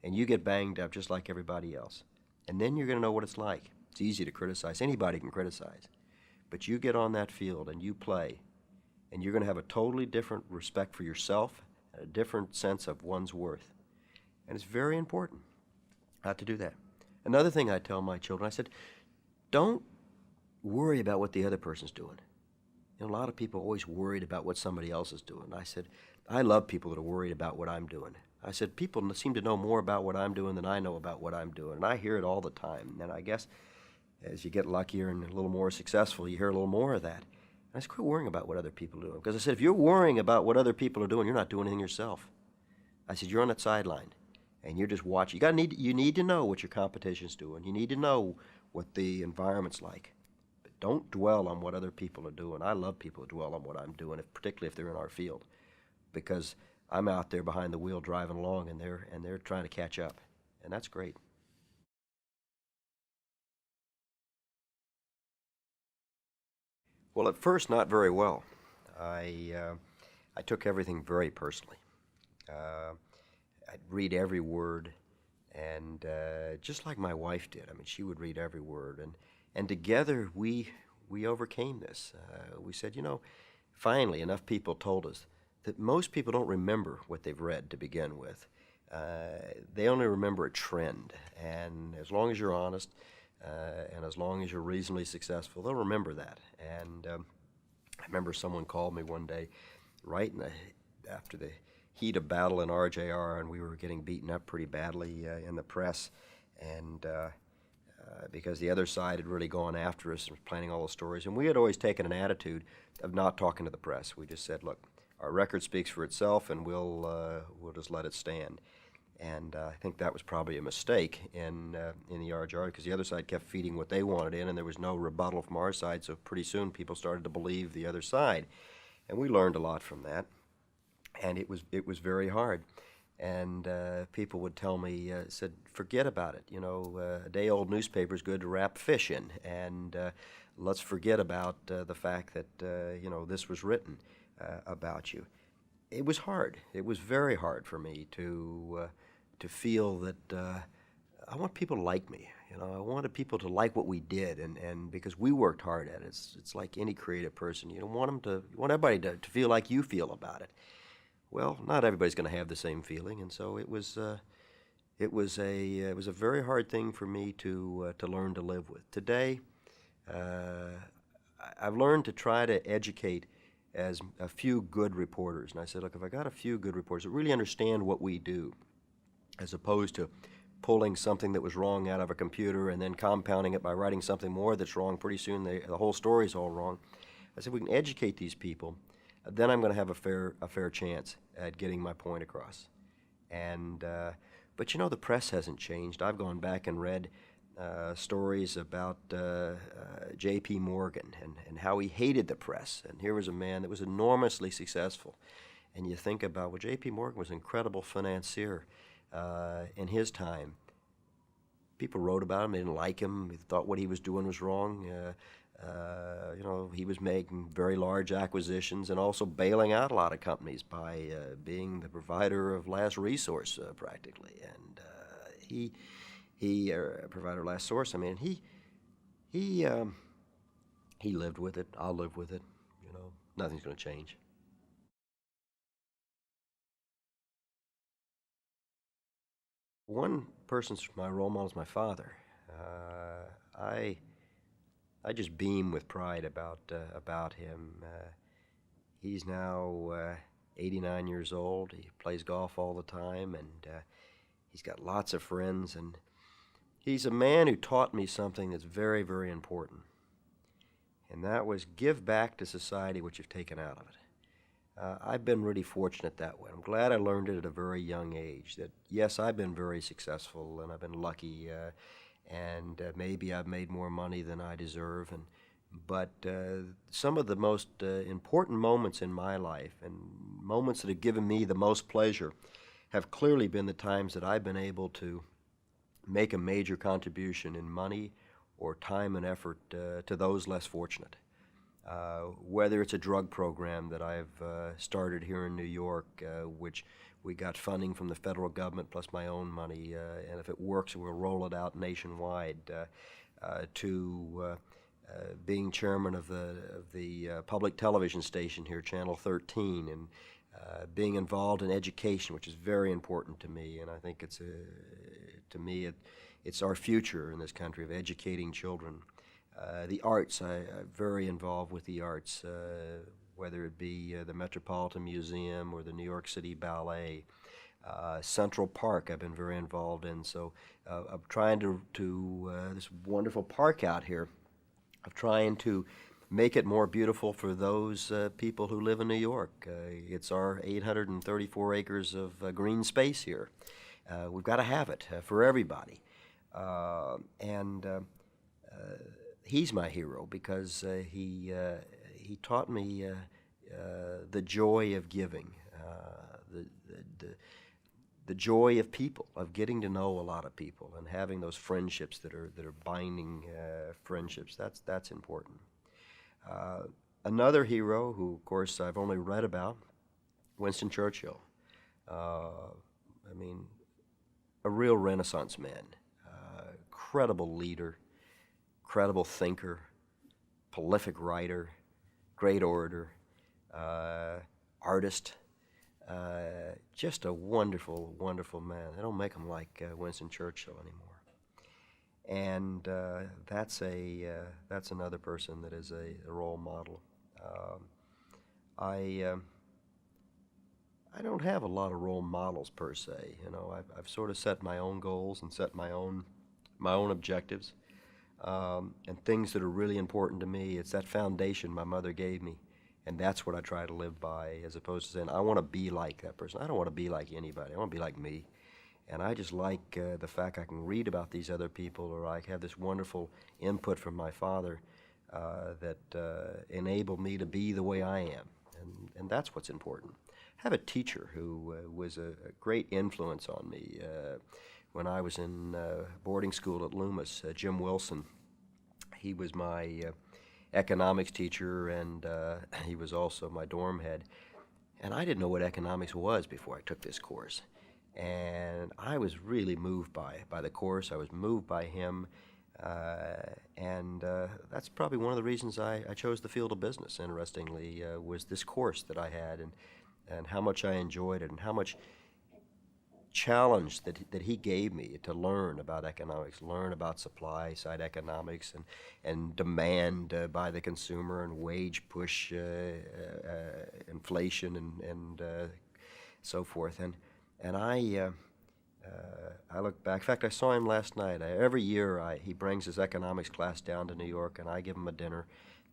And you get banged up just like everybody else. And then you're going to know what it's like. It's easy to criticize. Anybody can criticize. But you get on that field and you play, and you're going to have a totally different respect for yourself and a different sense of one's worth. And it's very important to do that. Another thing I tell my children, I said, don't worry about what the other person's doing. A lot of people are always worried about what somebody else is doing. I said, I love people that are worried about what I'm doing. I said, people seem to know more about what I'm doing than I know about what I'm doing, and I hear it all the time. And I guess as you get luckier and a little more successful, you hear a little more of that. And I said, quit worrying about what other people are doing. Because I said, if you're worrying about what other people are doing, you're not doing anything yourself. I said, you're on that sideline, and you're just watching. You need to know what your competition's doing. You need to know what the environment's like. But don't dwell on what other people are doing. I love people who dwell on what I'm doing, particularly if they're in our field, because I'm out there behind the wheel driving along, and they're trying to catch up, and that's great. Well, at first, not very well. I took everything very personally. I'd read every word, and just like my wife did. I mean, she would read every word, and together we overcame this. We said, finally, enough people told us that most people don't remember what they've read to begin with. They only remember a trend, and as long as you're honest, and as long as you're reasonably successful, they'll remember that. And I remember someone called me one day, right after the heat of battle in RJR, and we were getting beaten up pretty badly in the press, and because the other side had really gone after us and was planning all the stories. And we had always taken an attitude of not talking to the press. We just said, look, our record speaks for itself, and we'll just let it stand. And I think that was probably a mistake in the RJR, because the other side kept feeding what they wanted in, and there was no rebuttal from our side, so pretty soon people started to believe the other side. And we learned a lot from that, and it was very hard. And people would tell me, said, forget about it. A day-old newspaper is good to wrap fish in, and let's forget about the fact that this was written about you. It was hard. It was very hard for me to feel that I want people to like me. I wanted people to like what we did, and because we worked hard at it. It's like any creative person. You want everybody to feel like you feel about it. Well, not everybody's going to have the same feeling, and so it was a very hard thing for me to learn to live with. Today, I've learned to try to educate as a few good reporters, and I said, look, if I got a few good reporters that really understand what we do, as opposed to pulling something that was wrong out of a computer and then compounding it by writing something more that's wrong, pretty soon the whole story's all wrong. I said, we can educate these people, then I'm going to have a fair chance at getting my point across. And but the press hasn't changed. I've gone back and read stories about J.P. Morgan and how he hated the press. And here was a man that was enormously successful. And you think about, well, J.P. Morgan was an incredible financier in his time. People wrote about him. They didn't like him. They thought what he was doing was wrong. He was making very large acquisitions and also bailing out a lot of companies by being the provider of last resource, practically. And he provider of last source. I mean, he lived with it. I'll live with it. Nothing's going to change. One person's my role model is my father. I just beam with pride about him. He's now 89 years old. He plays golf all the time, and he's got lots of friends. And he's a man who taught me something that's very, very important, and that was give back to society what you've taken out of it. I've been really fortunate that way. I'm glad I learned it at a very young age, that yes, I've been very successful and I've been lucky, and maybe I've made more money than I deserve, but some of the most important moments in my life and moments that have given me the most pleasure have clearly been the times that I've been able to make a major contribution in money or time and effort to those less fortunate. Whether it's a drug program that I've started here in New York, which we got funding from the federal government plus my own money, and if it works, we'll roll it out nationwide, to being chairman of the public television station here, Channel 13, and being involved in education, which is very important to me, and I think it's our future in this country of educating children. The arts, I'm very involved with the arts, whether it be the Metropolitan Museum or the New York City Ballet. Central Park I've been very involved in, so I'm trying to this wonderful park out here, of trying to make it more beautiful for those people who live in New York. It's our 834 acres of green space here. We've got to have it for everybody. He's my hero because he taught me the joy of giving, the joy of people, of getting to know a lot of people and having those friendships that are binding friendships. That's important. Another hero who, of course, I've only read about, Winston Churchill. I mean, a real Renaissance man, incredible leader, credible thinker, prolific writer, great orator, artist, just a wonderful, wonderful man. They don't make them like Winston Churchill anymore. And that's another person that is a role model. I don't have a lot of role models per se. I've sort of set my own goals and set my own objectives. And things that are really important to me. It's that foundation my mother gave me, and that's what I try to live by, as opposed to saying, I want to be like that person. I don't want to be like anybody. I want to be like me. And I just like the fact I can read about these other people, or I have this wonderful input from my father that enable me to be the way I am. And that's what's important. have a teacher who was a great influence on me when I was in boarding school at Loomis. Jim Wilson. He was my economics teacher, and he was also my dorm head. And I didn't know what economics was before I took this course. And I was really moved by the course. I was moved by him. And that's probably one of the reasons I chose the field of business, interestingly, was this course that I had, and how much I enjoyed it, and how much challenge that he gave me to learn about economics, learn about supply side economics, and demand by the consumer, and wage push, inflation, and so forth. And I look back. In fact, I saw him last night. Every year he brings his economics class down to New York, and I give him a dinner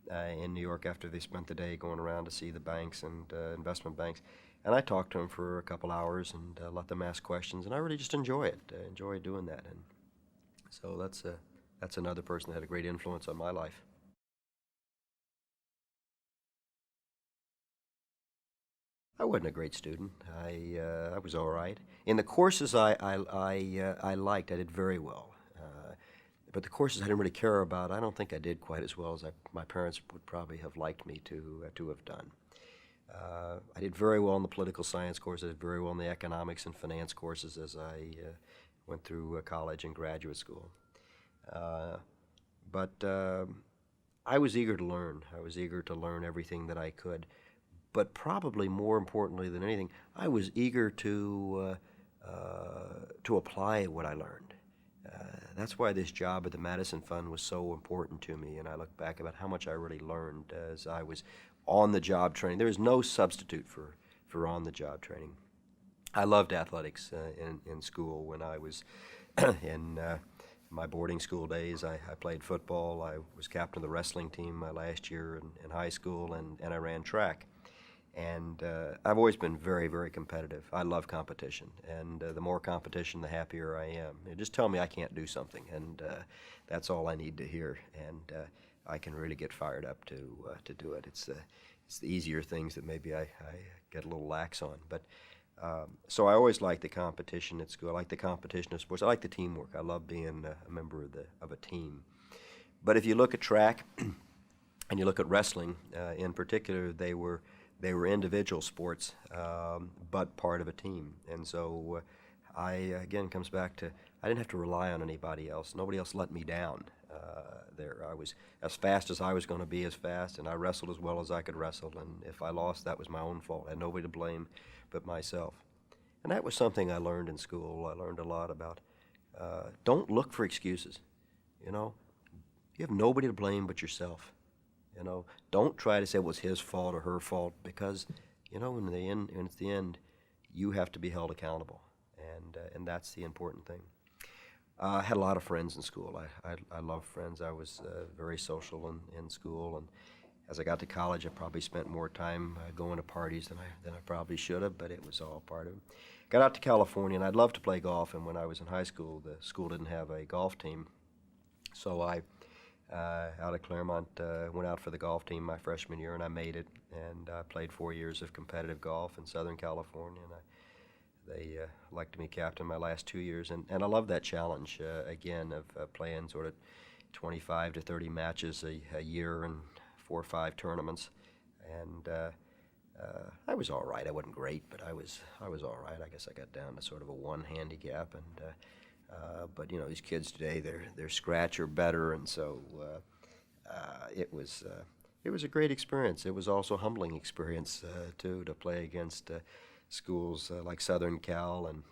in New York after they spent the day going around to see the banks and investment banks. And I talk to them for a couple hours and let them ask questions, and I really just enjoy it. I enjoy doing that. And so that's another person that had a great influence on my life. I wasn't a great student. I was all right. In the courses I liked, I did very well. But the courses I didn't really care about, I don't think I did quite as well as my parents would probably have liked me to have done. I did very well in the political science course. I did very well in the economics and finance courses as I went through college and graduate school. But I was eager to learn. I was eager to learn everything that I could. But probably more importantly than anything, I was eager to apply what I learned. That's why this job at the Madison Fund was so important to me, and I look back about how much I really learned as I was on-the-job training. There is no substitute for on-the-job training. I loved athletics in school. When I was in my boarding school days, I played football. I was captain of the wrestling team my last year in high school, and I ran track. And I've always been very, very competitive. I love competition, and the more competition, the happier I am. You just tell me I can't do something, and that's all I need to hear, and I can really get fired up to do it. It's the easier things that maybe I get a little lax on. But so I always like the competition at school. I like the competition of sports. I like the teamwork. I love being a member of a team. But if you look at track, and you look at wrestling in particular, they were individual sports, but part of a team. And so again, comes back to, I didn't have to rely on anybody else. Nobody else let me down there. I was as fast as I was going to be as fast, and I wrestled as well as I could wrestle. And if I lost, that was my own fault. I had nobody to blame but myself. And that was something I learned in school. I learned a lot about don't look for excuses. You have nobody to blame but yourself. Don't try to say it was his fault or her fault, because, in the end, you have to be held accountable, and that's the important thing. I had a lot of friends in school. I love friends. I was very social in school, and as I got to college, I probably spent more time going to parties than I probably should have, but it was all part of it. Got out to California, and I'd love to play golf, and when I was in high school, the school didn't have a golf team, so I out of Claremont, went out for the golf team my freshman year, and I made it. And I played 4 years of competitive golf in Southern California, and they elected me captain my last 2 years. And I love that challenge, again, of playing sort of 25 to 30 matches a year and 4 or 5 tournaments. And I was all right. I wasn't great, but I was all right. I guess I got down to sort of a 1 handicap, and but these kids today, they're scratch or better, and so it was a great experience. It was also a humbling experience too, to play against schools like Southern Cal and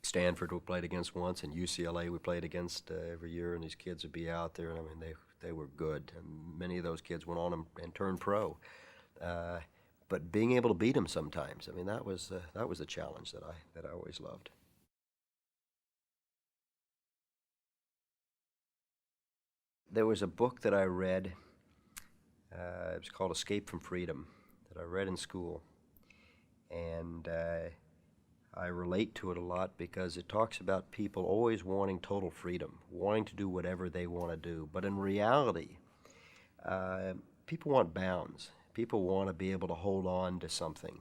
Stanford we played against once, and UCLA we played against every year, and these kids would be out there, and I mean they were good, and many of those kids went on and turned pro. But being able to beat them sometimes, I mean that was a challenge that I always loved. There was a book that I read, it was called Escape from Freedom, that I read in school, and I relate to it a lot because it talks about people always wanting total freedom, wanting to do whatever they want to do, but in reality, people want bounds. People want to be able to hold on to something.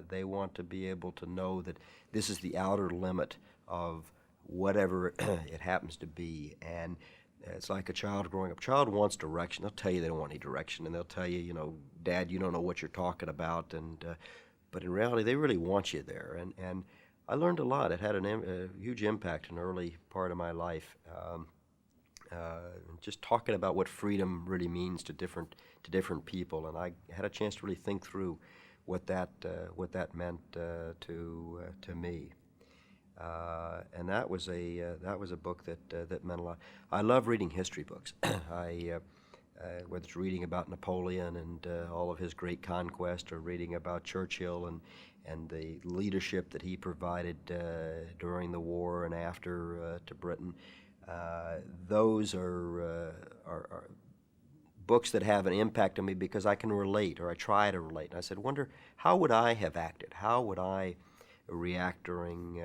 They want to be able to know that this is the outer limit of whatever it happens to be. And it's like a child growing up. Child wants direction. They'll tell you they don't want any direction, and they'll tell you, Dad, you don't know what you're talking about. But in reality, they really want you there. And I learned a lot. It had a huge impact in the early part of my life. Just talking about what freedom really means to different people, and I had a chance to really think through what that meant to me. And that was a book that meant a lot. I love reading history books. Whether it's reading about Napoleon and all of his great conquest, or reading about Churchill and the leadership that he provided during the war and after to Britain. Those are books that have an impact on me because I can relate, or I try to relate. And I said, wonder, how would I have acted? How would I react during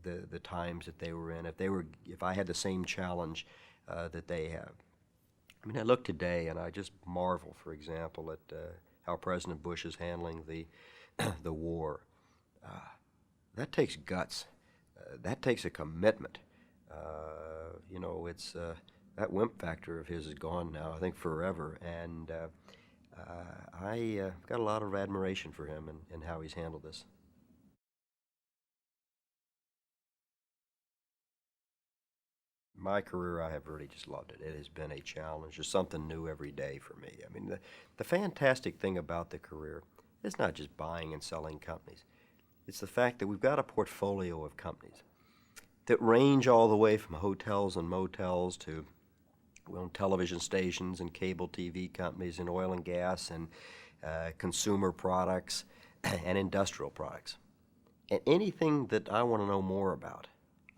the times that they were in, if I had the same challenge that they have? I mean, I look today and I just marvel, for example, at how President Bush is handling the war. That takes guts. That takes a commitment. It's that wimp factor of his is gone now, I think forever, and I got a lot of admiration for him and how he's handled this. My career, I have really just loved it. It has been a challenge. There's something new every day for me. I mean, the fantastic thing about the career is not just buying and selling companies. It's the fact that we've got a portfolio of companies that range all the way from hotels and motels to television stations and cable TV companies and oil and gas and consumer products and industrial products. And anything that I want to know more about,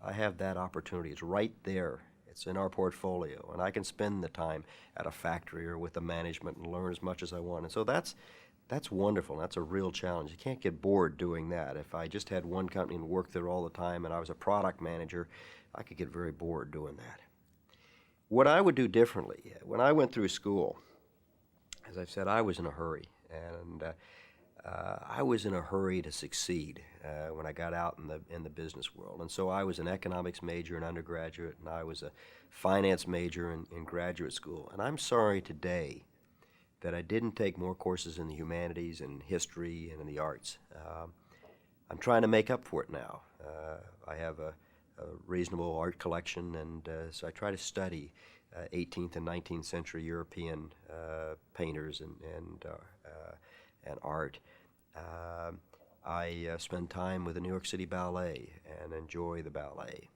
I have that opportunity. It's right there. It's in our portfolio, and I can spend the time at a factory or with the management and learn as much as I want. And so that's wonderful. That's a real challenge. You can't get bored doing that. If I just had one company and worked there all the time and I was a product manager, I could get very bored doing that. What I would do differently, when I went through school, as I've said, I was in a hurry, and I was in a hurry to succeed when I got out in the business world. And so I was an economics major in undergraduate, and I was a finance major in graduate school. And I'm sorry today that I didn't take more courses in the humanities and history and in the arts. I'm trying to make up for it now. I have a reasonable art collection, and so I try to study 18th and 19th century European painters and art. I spend time with the New York City Ballet and enjoy the ballet.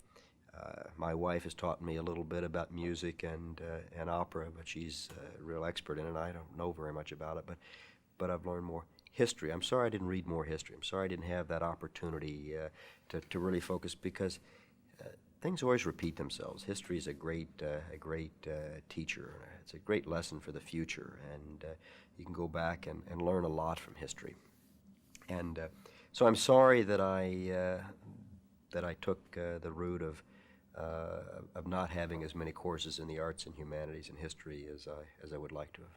My wife has taught me a little bit about music and opera, but she's a real expert in it. I don't know very much about it, but I've learned more. History. I'm sorry I didn't read more history. I'm sorry I didn't have that opportunity to really focus, because things always repeat themselves. History is a great teacher. It's a great lesson for the future, and you can go back and learn a lot from history. And so I'm sorry that I took the route of not having as many courses in the arts and humanities and history as I would like to have.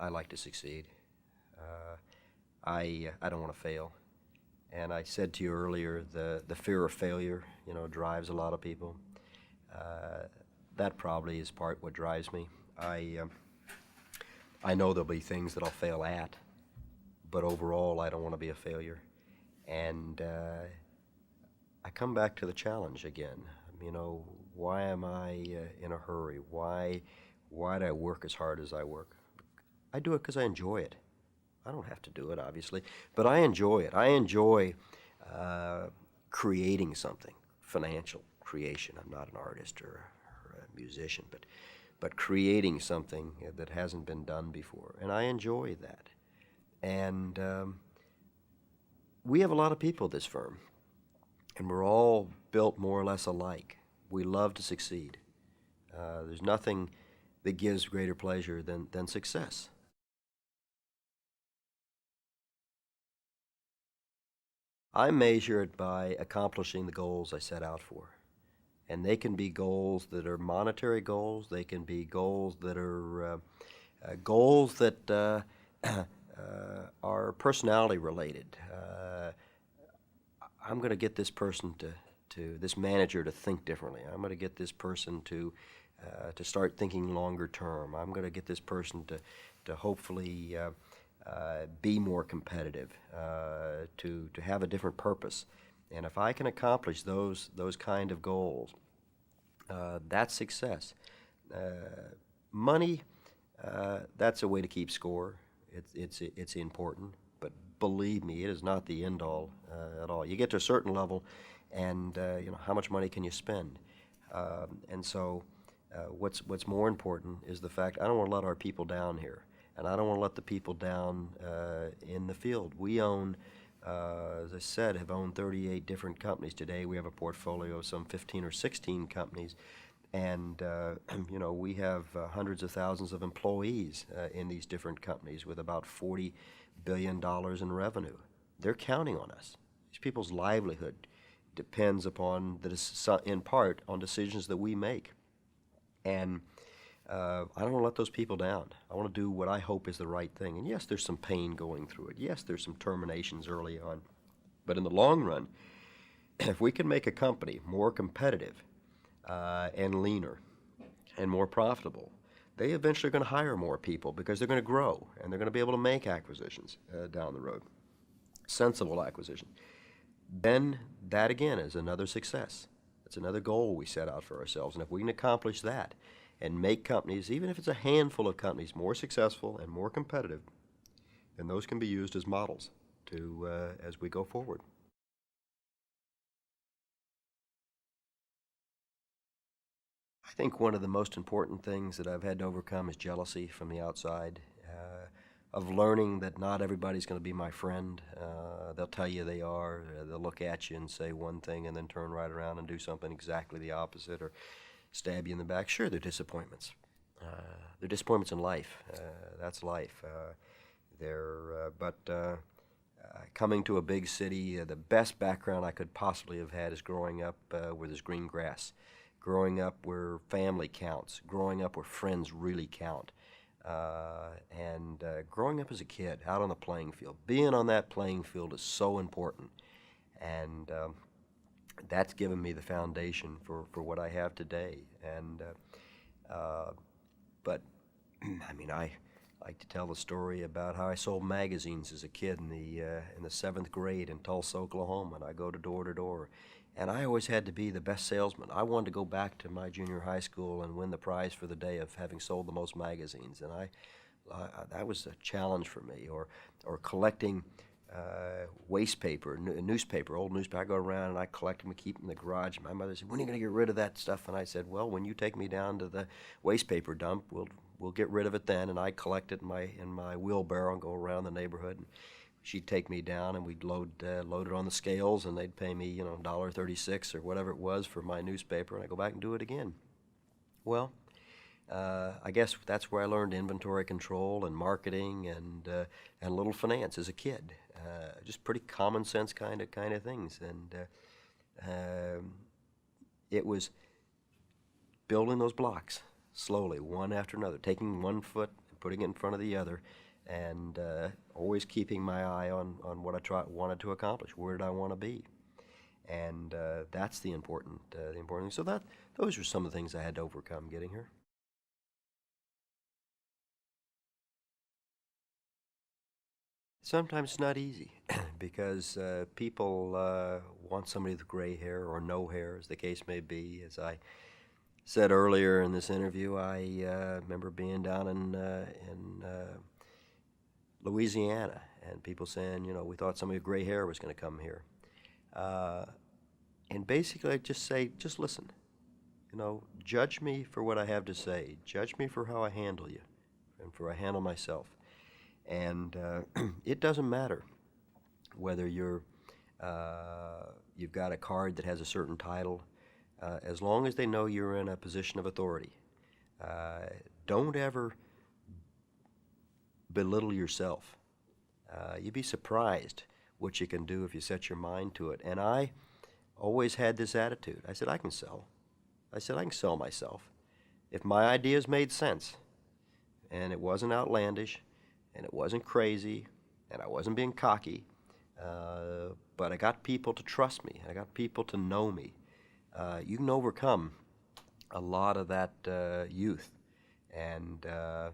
I like to succeed. I don't want to fail. And I said to you earlier, the fear of failure, drives a lot of people. That probably is part what drives me. I know there'll be things that I'll fail at, but overall I don't want to be a failure. And I come back to the challenge again. Why am I in a hurry? Why do I work as hard as I work? I do it because I enjoy it. I don't have to do it, obviously, but I enjoy it. I enjoy creating something, financial creation. I'm not an artist or a musician, but creating something that hasn't been done before, and I enjoy that. And we have a lot of people at this firm, and we're all built more or less alike. We love to succeed. There's nothing that gives greater pleasure than success. I measure it by accomplishing the goals I set out for. And they can be goals that are monetary goals. They can be goals that are goals that are personality related. I'm going to get this person to this manager to think differently. I'm going to get this person to start thinking longer term. I'm going to get this person to hopefully be more competitive, to have a different purpose. And if I can accomplish those kind of goals, that's success. Money, that's a way to keep score. It's important, but believe me, it is not the end all at all. You get to a certain level, and how much money can you spend? And so, what's more important is the fact I don't want to let our people down here, and I don't want to let the people down in the field. We own, as I said, have owned 38 different companies today. We have a portfolio of some 15 or 16 companies. And, we have hundreds of thousands of employees in these different companies with about $40 billion in revenue. They're counting on us. These people's livelihood depends upon, in part, on decisions that we make. And I don't want to let those people down. I want to do what I hope is the right thing. And yes, there's some pain going through it. Yes, there's some terminations early on. But in the long run, if we can make a company more competitive, and leaner and more profitable, they eventually are going to hire more people because they're going to grow and they're going to be able to make acquisitions down the road, sensible acquisition. Then that again is another success. It's another goal we set out for ourselves. And if we can accomplish that and make companies, even if it's a handful of companies, more successful and more competitive, then those can be used as models as we go forward. I think one of the most important things that I've had to overcome is jealousy from the outside, of learning that not everybody's going to be my friend. They'll tell you they are. They'll look at you and say one thing and then turn right around and do something exactly the opposite or stab you in the back. Sure, they're disappointments. They're disappointments in life. That's life. Coming to a big city, the best background I could possibly have had is growing up where there's green grass. Growing up where family counts, growing up where friends really count, and growing up as a kid out on the playing field. Being on that playing field is so important, and that's given me the foundation for what I have today. And but I mean, I like to tell the story about how I sold magazines as a kid in the 7th grade in Tulsa, Oklahoma, and I go to door. And I always had to be the best salesman. I wanted to go back to my junior high school and win the prize for the day of having sold the most magazines. And that was a challenge for me. Or collecting waste paper, newspaper, old newspaper. I go around and I collect them and keep them in the garage. My mother said, "When are you going to get rid of that stuff?" And I said, "Well, when you take me down to the waste paper dump, we'll get rid of it then." And I collect it in my wheelbarrow and go around the neighborhood. And she'd take me down and we'd load it on the scales, and they'd pay me, $1.36 or whatever it was for my newspaper, and I go back and do it again. Well, I guess that's where I learned inventory control and marketing and a little finance as a kid. Just pretty common sense kind of things, and it was building those blocks slowly, one after another, taking one foot and putting it in front of the other. And always keeping my eye on what I wanted to accomplish. Where did I want to be? And that's the important thing. So those are some of the things I had to overcome getting here. Sometimes it's not easy because people want somebody with gray hair or no hair, as the case may be. As I said earlier in this interview, I remember being down in Louisiana, and people saying, we thought somebody with gray hair was going to come here. And basically, I just say, just listen. Judge me for what I have to say. Judge me for how I handle you and for how I handle myself. And it doesn't matter whether you've got a card that has a certain title, as long as they know you're in a position of authority. Don't ever belittle yourself. You'd be surprised what you can do if you set your mind to it. And I always had this attitude. I said, I can sell. I said, I can sell myself. If my ideas made sense, and it wasn't outlandish, and it wasn't crazy, and I wasn't being cocky, but I got people to trust me, I got people to know me. You can overcome a lot of that youth. And I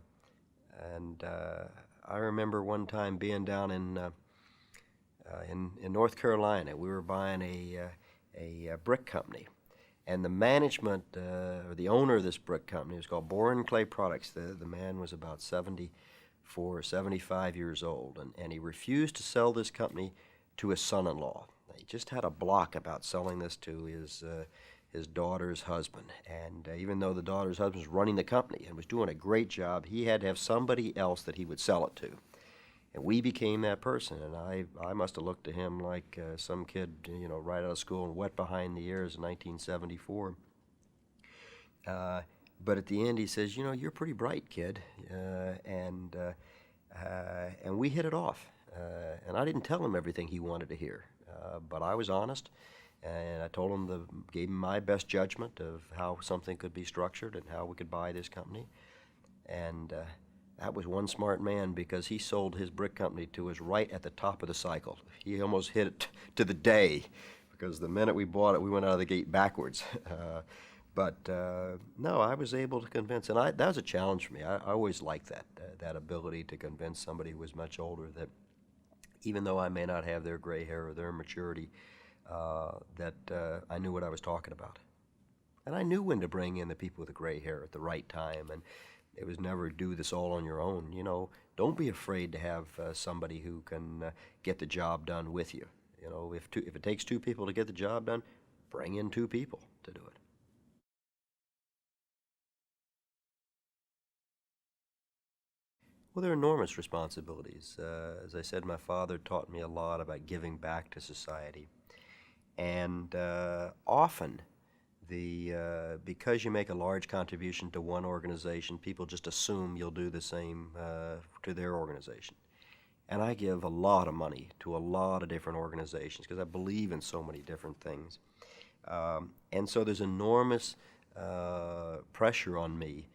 remember one time being down in North Carolina. We were buying a brick company, and the management, or the owner of this brick company, was called Boren Clay Products. The man was about 74 or 75 years old, and he refused to sell this company to his son-in-law. He just had a block about selling this to his daughter's husband. And even though the daughter's husband was running the company and was doing a great job, he had to have somebody else that he would sell it to. And we became that person, and I must have looked to him like some kid, right out of school and wet behind the ears in 1974. But at the end, he says, you're pretty bright, kid, and we hit it off. And I didn't tell him everything he wanted to hear, but I was honest, and I told him, gave him my best judgment of how something could be structured and how we could buy this company. And that was one smart man, because he sold his brick company to us right at the top of the cycle. He almost hit it to the day, because the minute we bought it, we went out of the gate backwards. No, I was able to convince, and that was a challenge for me. I always liked that ability to convince somebody who was much older that even though I may not have their gray hair or their maturity, that I knew what I was talking about. And I knew when to bring in the people with the gray hair at the right time, and it was never do this all on your own. Don't be afraid to have somebody who can get the job done with you. If it takes two people to get the job done, bring in two people to do it. Well, there are enormous responsibilities. As I said, my father taught me a lot about giving back to society. And often, because you make a large contribution to one organization, people just assume you'll do the same to their organization. And I give a lot of money to a lot of different organizations because I believe in so many different things. And so there's enormous pressure on me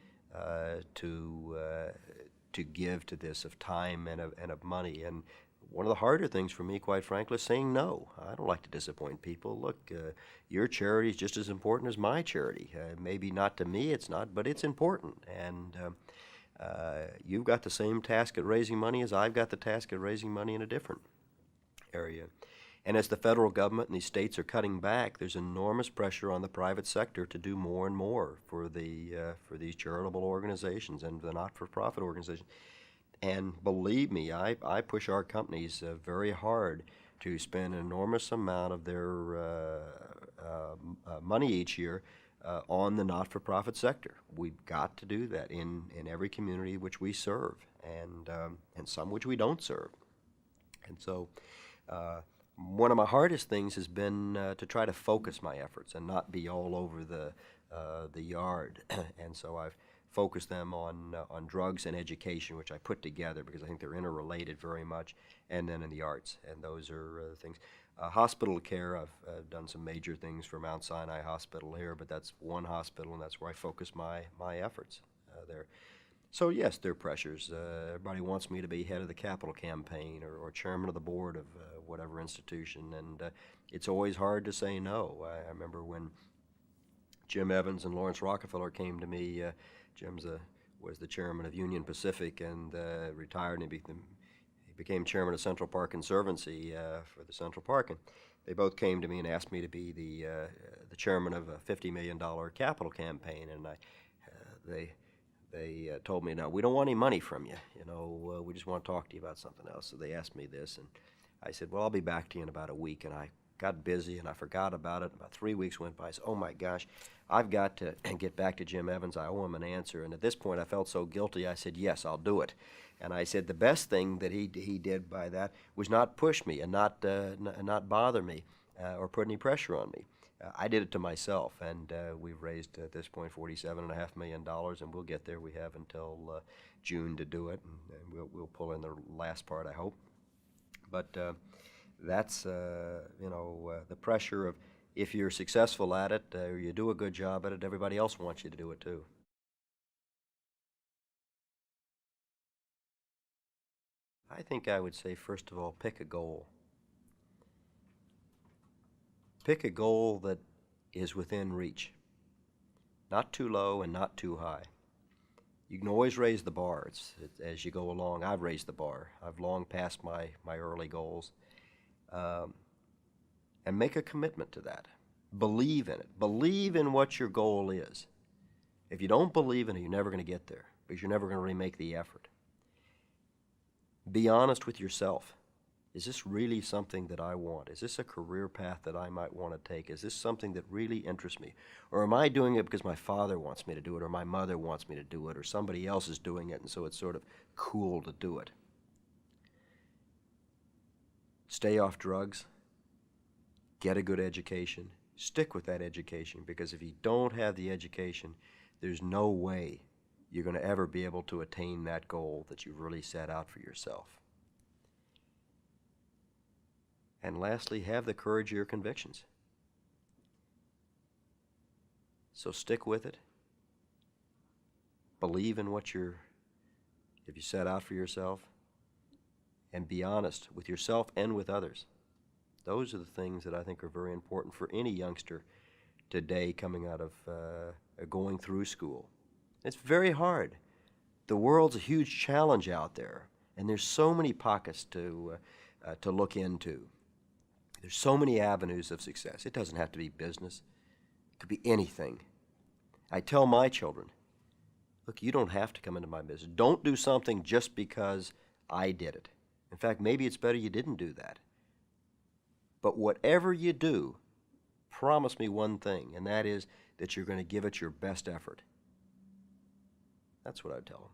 to give to this, of time and of money. And one of the harder things for me, quite frankly, is saying no. I don't like to disappoint people. Look, your charity is just as important as my charity. Maybe not to me, it's not, but it's important. And you've got the same task at raising money as I've got the task at raising money in a different area. And as the federal government and these states are cutting back, there's enormous pressure on the private sector to do more and more for these charitable organizations and the not-for-profit organizations. And believe me, I push our companies very hard to spend an enormous amount of their money each year on the not-for-profit sector. We've got to do that in every community which we serve, and some which we don't serve. And so one of my hardest things has been to try to focus my efforts and not be all over the yard. And so I've focused them on drugs and education, which I put together because I think they're interrelated very much, and then in the arts. And those are things. Hospital care, I've done some major things for Mount Sinai Hospital here, but that's one hospital, and that's where I focus my efforts there. So yes, there are pressures. Everybody wants me to be head of the capital campaign or chairman of the board of whatever institution, and it's always hard to say no. I remember when Jim Evans and Lawrence Rockefeller came to me. Jim was the chairman of Union Pacific and retired, and he became chairman of Central Park Conservancy for the Central Park. And they both came to me and asked me to be the chairman of a $50 million capital campaign, and they told me, no, we don't want any money from you. We just want to talk to you about something else. So they asked me this, and I said, well, I'll be back to you in about a week. And I got busy, and I forgot about it. About 3 weeks went by. I said, oh, my gosh, I've got to get back to Jim Evans. I owe him an answer. And at this point, I felt so guilty. I said, yes, I'll do it. And I said the best thing that he did by that was not push me and not bother me or put any pressure on me. I did it to myself, and we've raised at this point $47.5 million, and we'll get there. We have until June to do it, and we'll pull in the last part, I hope. But that's the pressure of if you're successful at it, or you do a good job at it, everybody else wants you to do it too. I think I would say, first of all, pick a goal. Pick a goal that is within reach, not too low and not too high. You can always raise the bar as you go along. I've raised the bar. I've long passed my early goals. And make a commitment to that. Believe in it. Believe in what your goal is. If you don't believe in it, you're never going to get there, because you're never going to really make the effort. Be honest with yourself. Is this really something that I want? Is this a career path that I might want to take? Is this something that really interests me? Or am I doing it because my father wants me to do it, or my mother wants me to do it, or somebody else is doing it, and so it's sort of cool to do it? Stay off drugs. Get a good education. Stick with that education, because if you don't have the education, there's no way you're going to ever be able to attain that goal that you've really set out for yourself. And lastly, have the courage of your convictions. So stick with it. Believe in if you set out for yourself, and be honest with yourself and with others. Those are the things that I think are very important for any youngster today coming out of going through school. It's very hard. The world's a huge challenge out there, and there's so many pockets to look into. There's so many avenues of success. It doesn't have to be business. It could be anything. I tell my children, look, you don't have to come into my business. Don't do something just because I did it. In fact, maybe it's better you didn't do that. But whatever you do, promise me one thing, and that is that you're going to give it your best effort. That's what I tell them.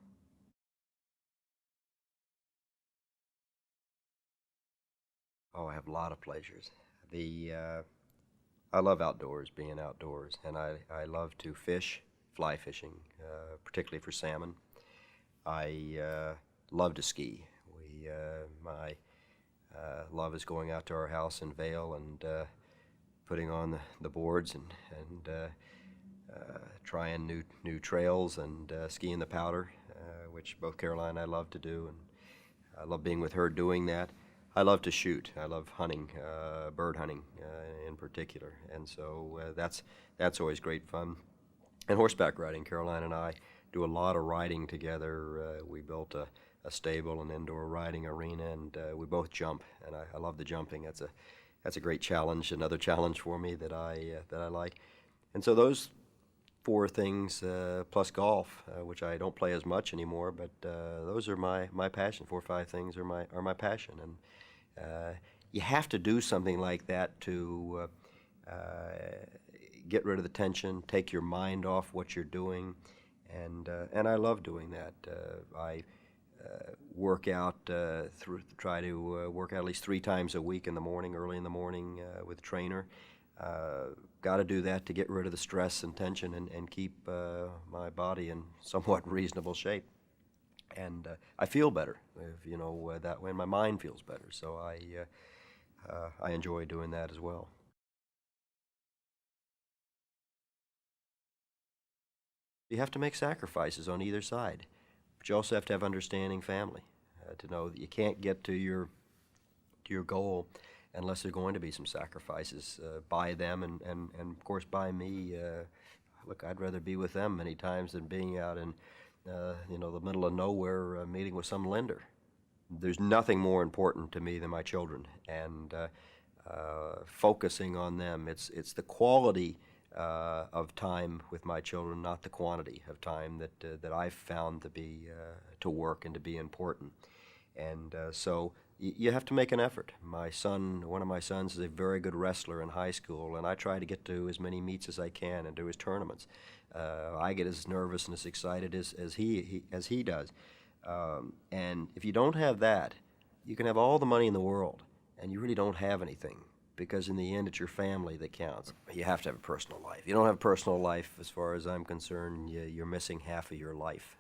Oh, I have a lot of pleasures. I love outdoors, being outdoors, and I love to fish, fly fishing, particularly for salmon. I love to ski. My love is going out to our house in Vail and putting on the boards and trying new trails and skiing the powder, which both Caroline and I love to do, and I love being with her doing that. I love to shoot. I love hunting, bird hunting in particular, and so that's always great fun. And horseback riding. Caroline and I do a lot of riding together. We built a stable, an indoor riding arena, and we both jump, and I love the jumping. That's a great challenge, another challenge for me that I like. And so those four things, plus golf, which I don't play as much anymore, but those are my passion. 4 or 5 things are my passion, and you have to do something like that to get rid of the tension, take your mind off what you're doing, and I love doing that. I work out try to work out at least 3 times a week in the morning, early in the morning with a trainer. Got to do that to get rid of the stress and tension and keep my body in somewhat reasonable shape. And I feel better, that way, and my mind feels better. So I enjoy doing that as well. You have to make sacrifices on either side, but you also have to have understanding family to know that you can't get to your goal unless there's going to be some sacrifices by them and of course by me. Look, I'd rather be with them many times than being out in the middle of nowhere meeting with some lender. There's nothing more important to me than my children, and focusing on them. It's the quality of time with my children, not the quantity of time that I've found to work and to be important. And so you have to make an effort. One of my sons is a very good wrestler in high school, and I try to get to as many meets as I can and do his tournaments. I get as nervous and as excited as he does. And if you don't have that, you can have all the money in the world, and you really don't have anything, because in the end, it's your family that counts. You have to have a personal life. If you don't have a personal life, as far as I'm concerned, you're missing half of your life.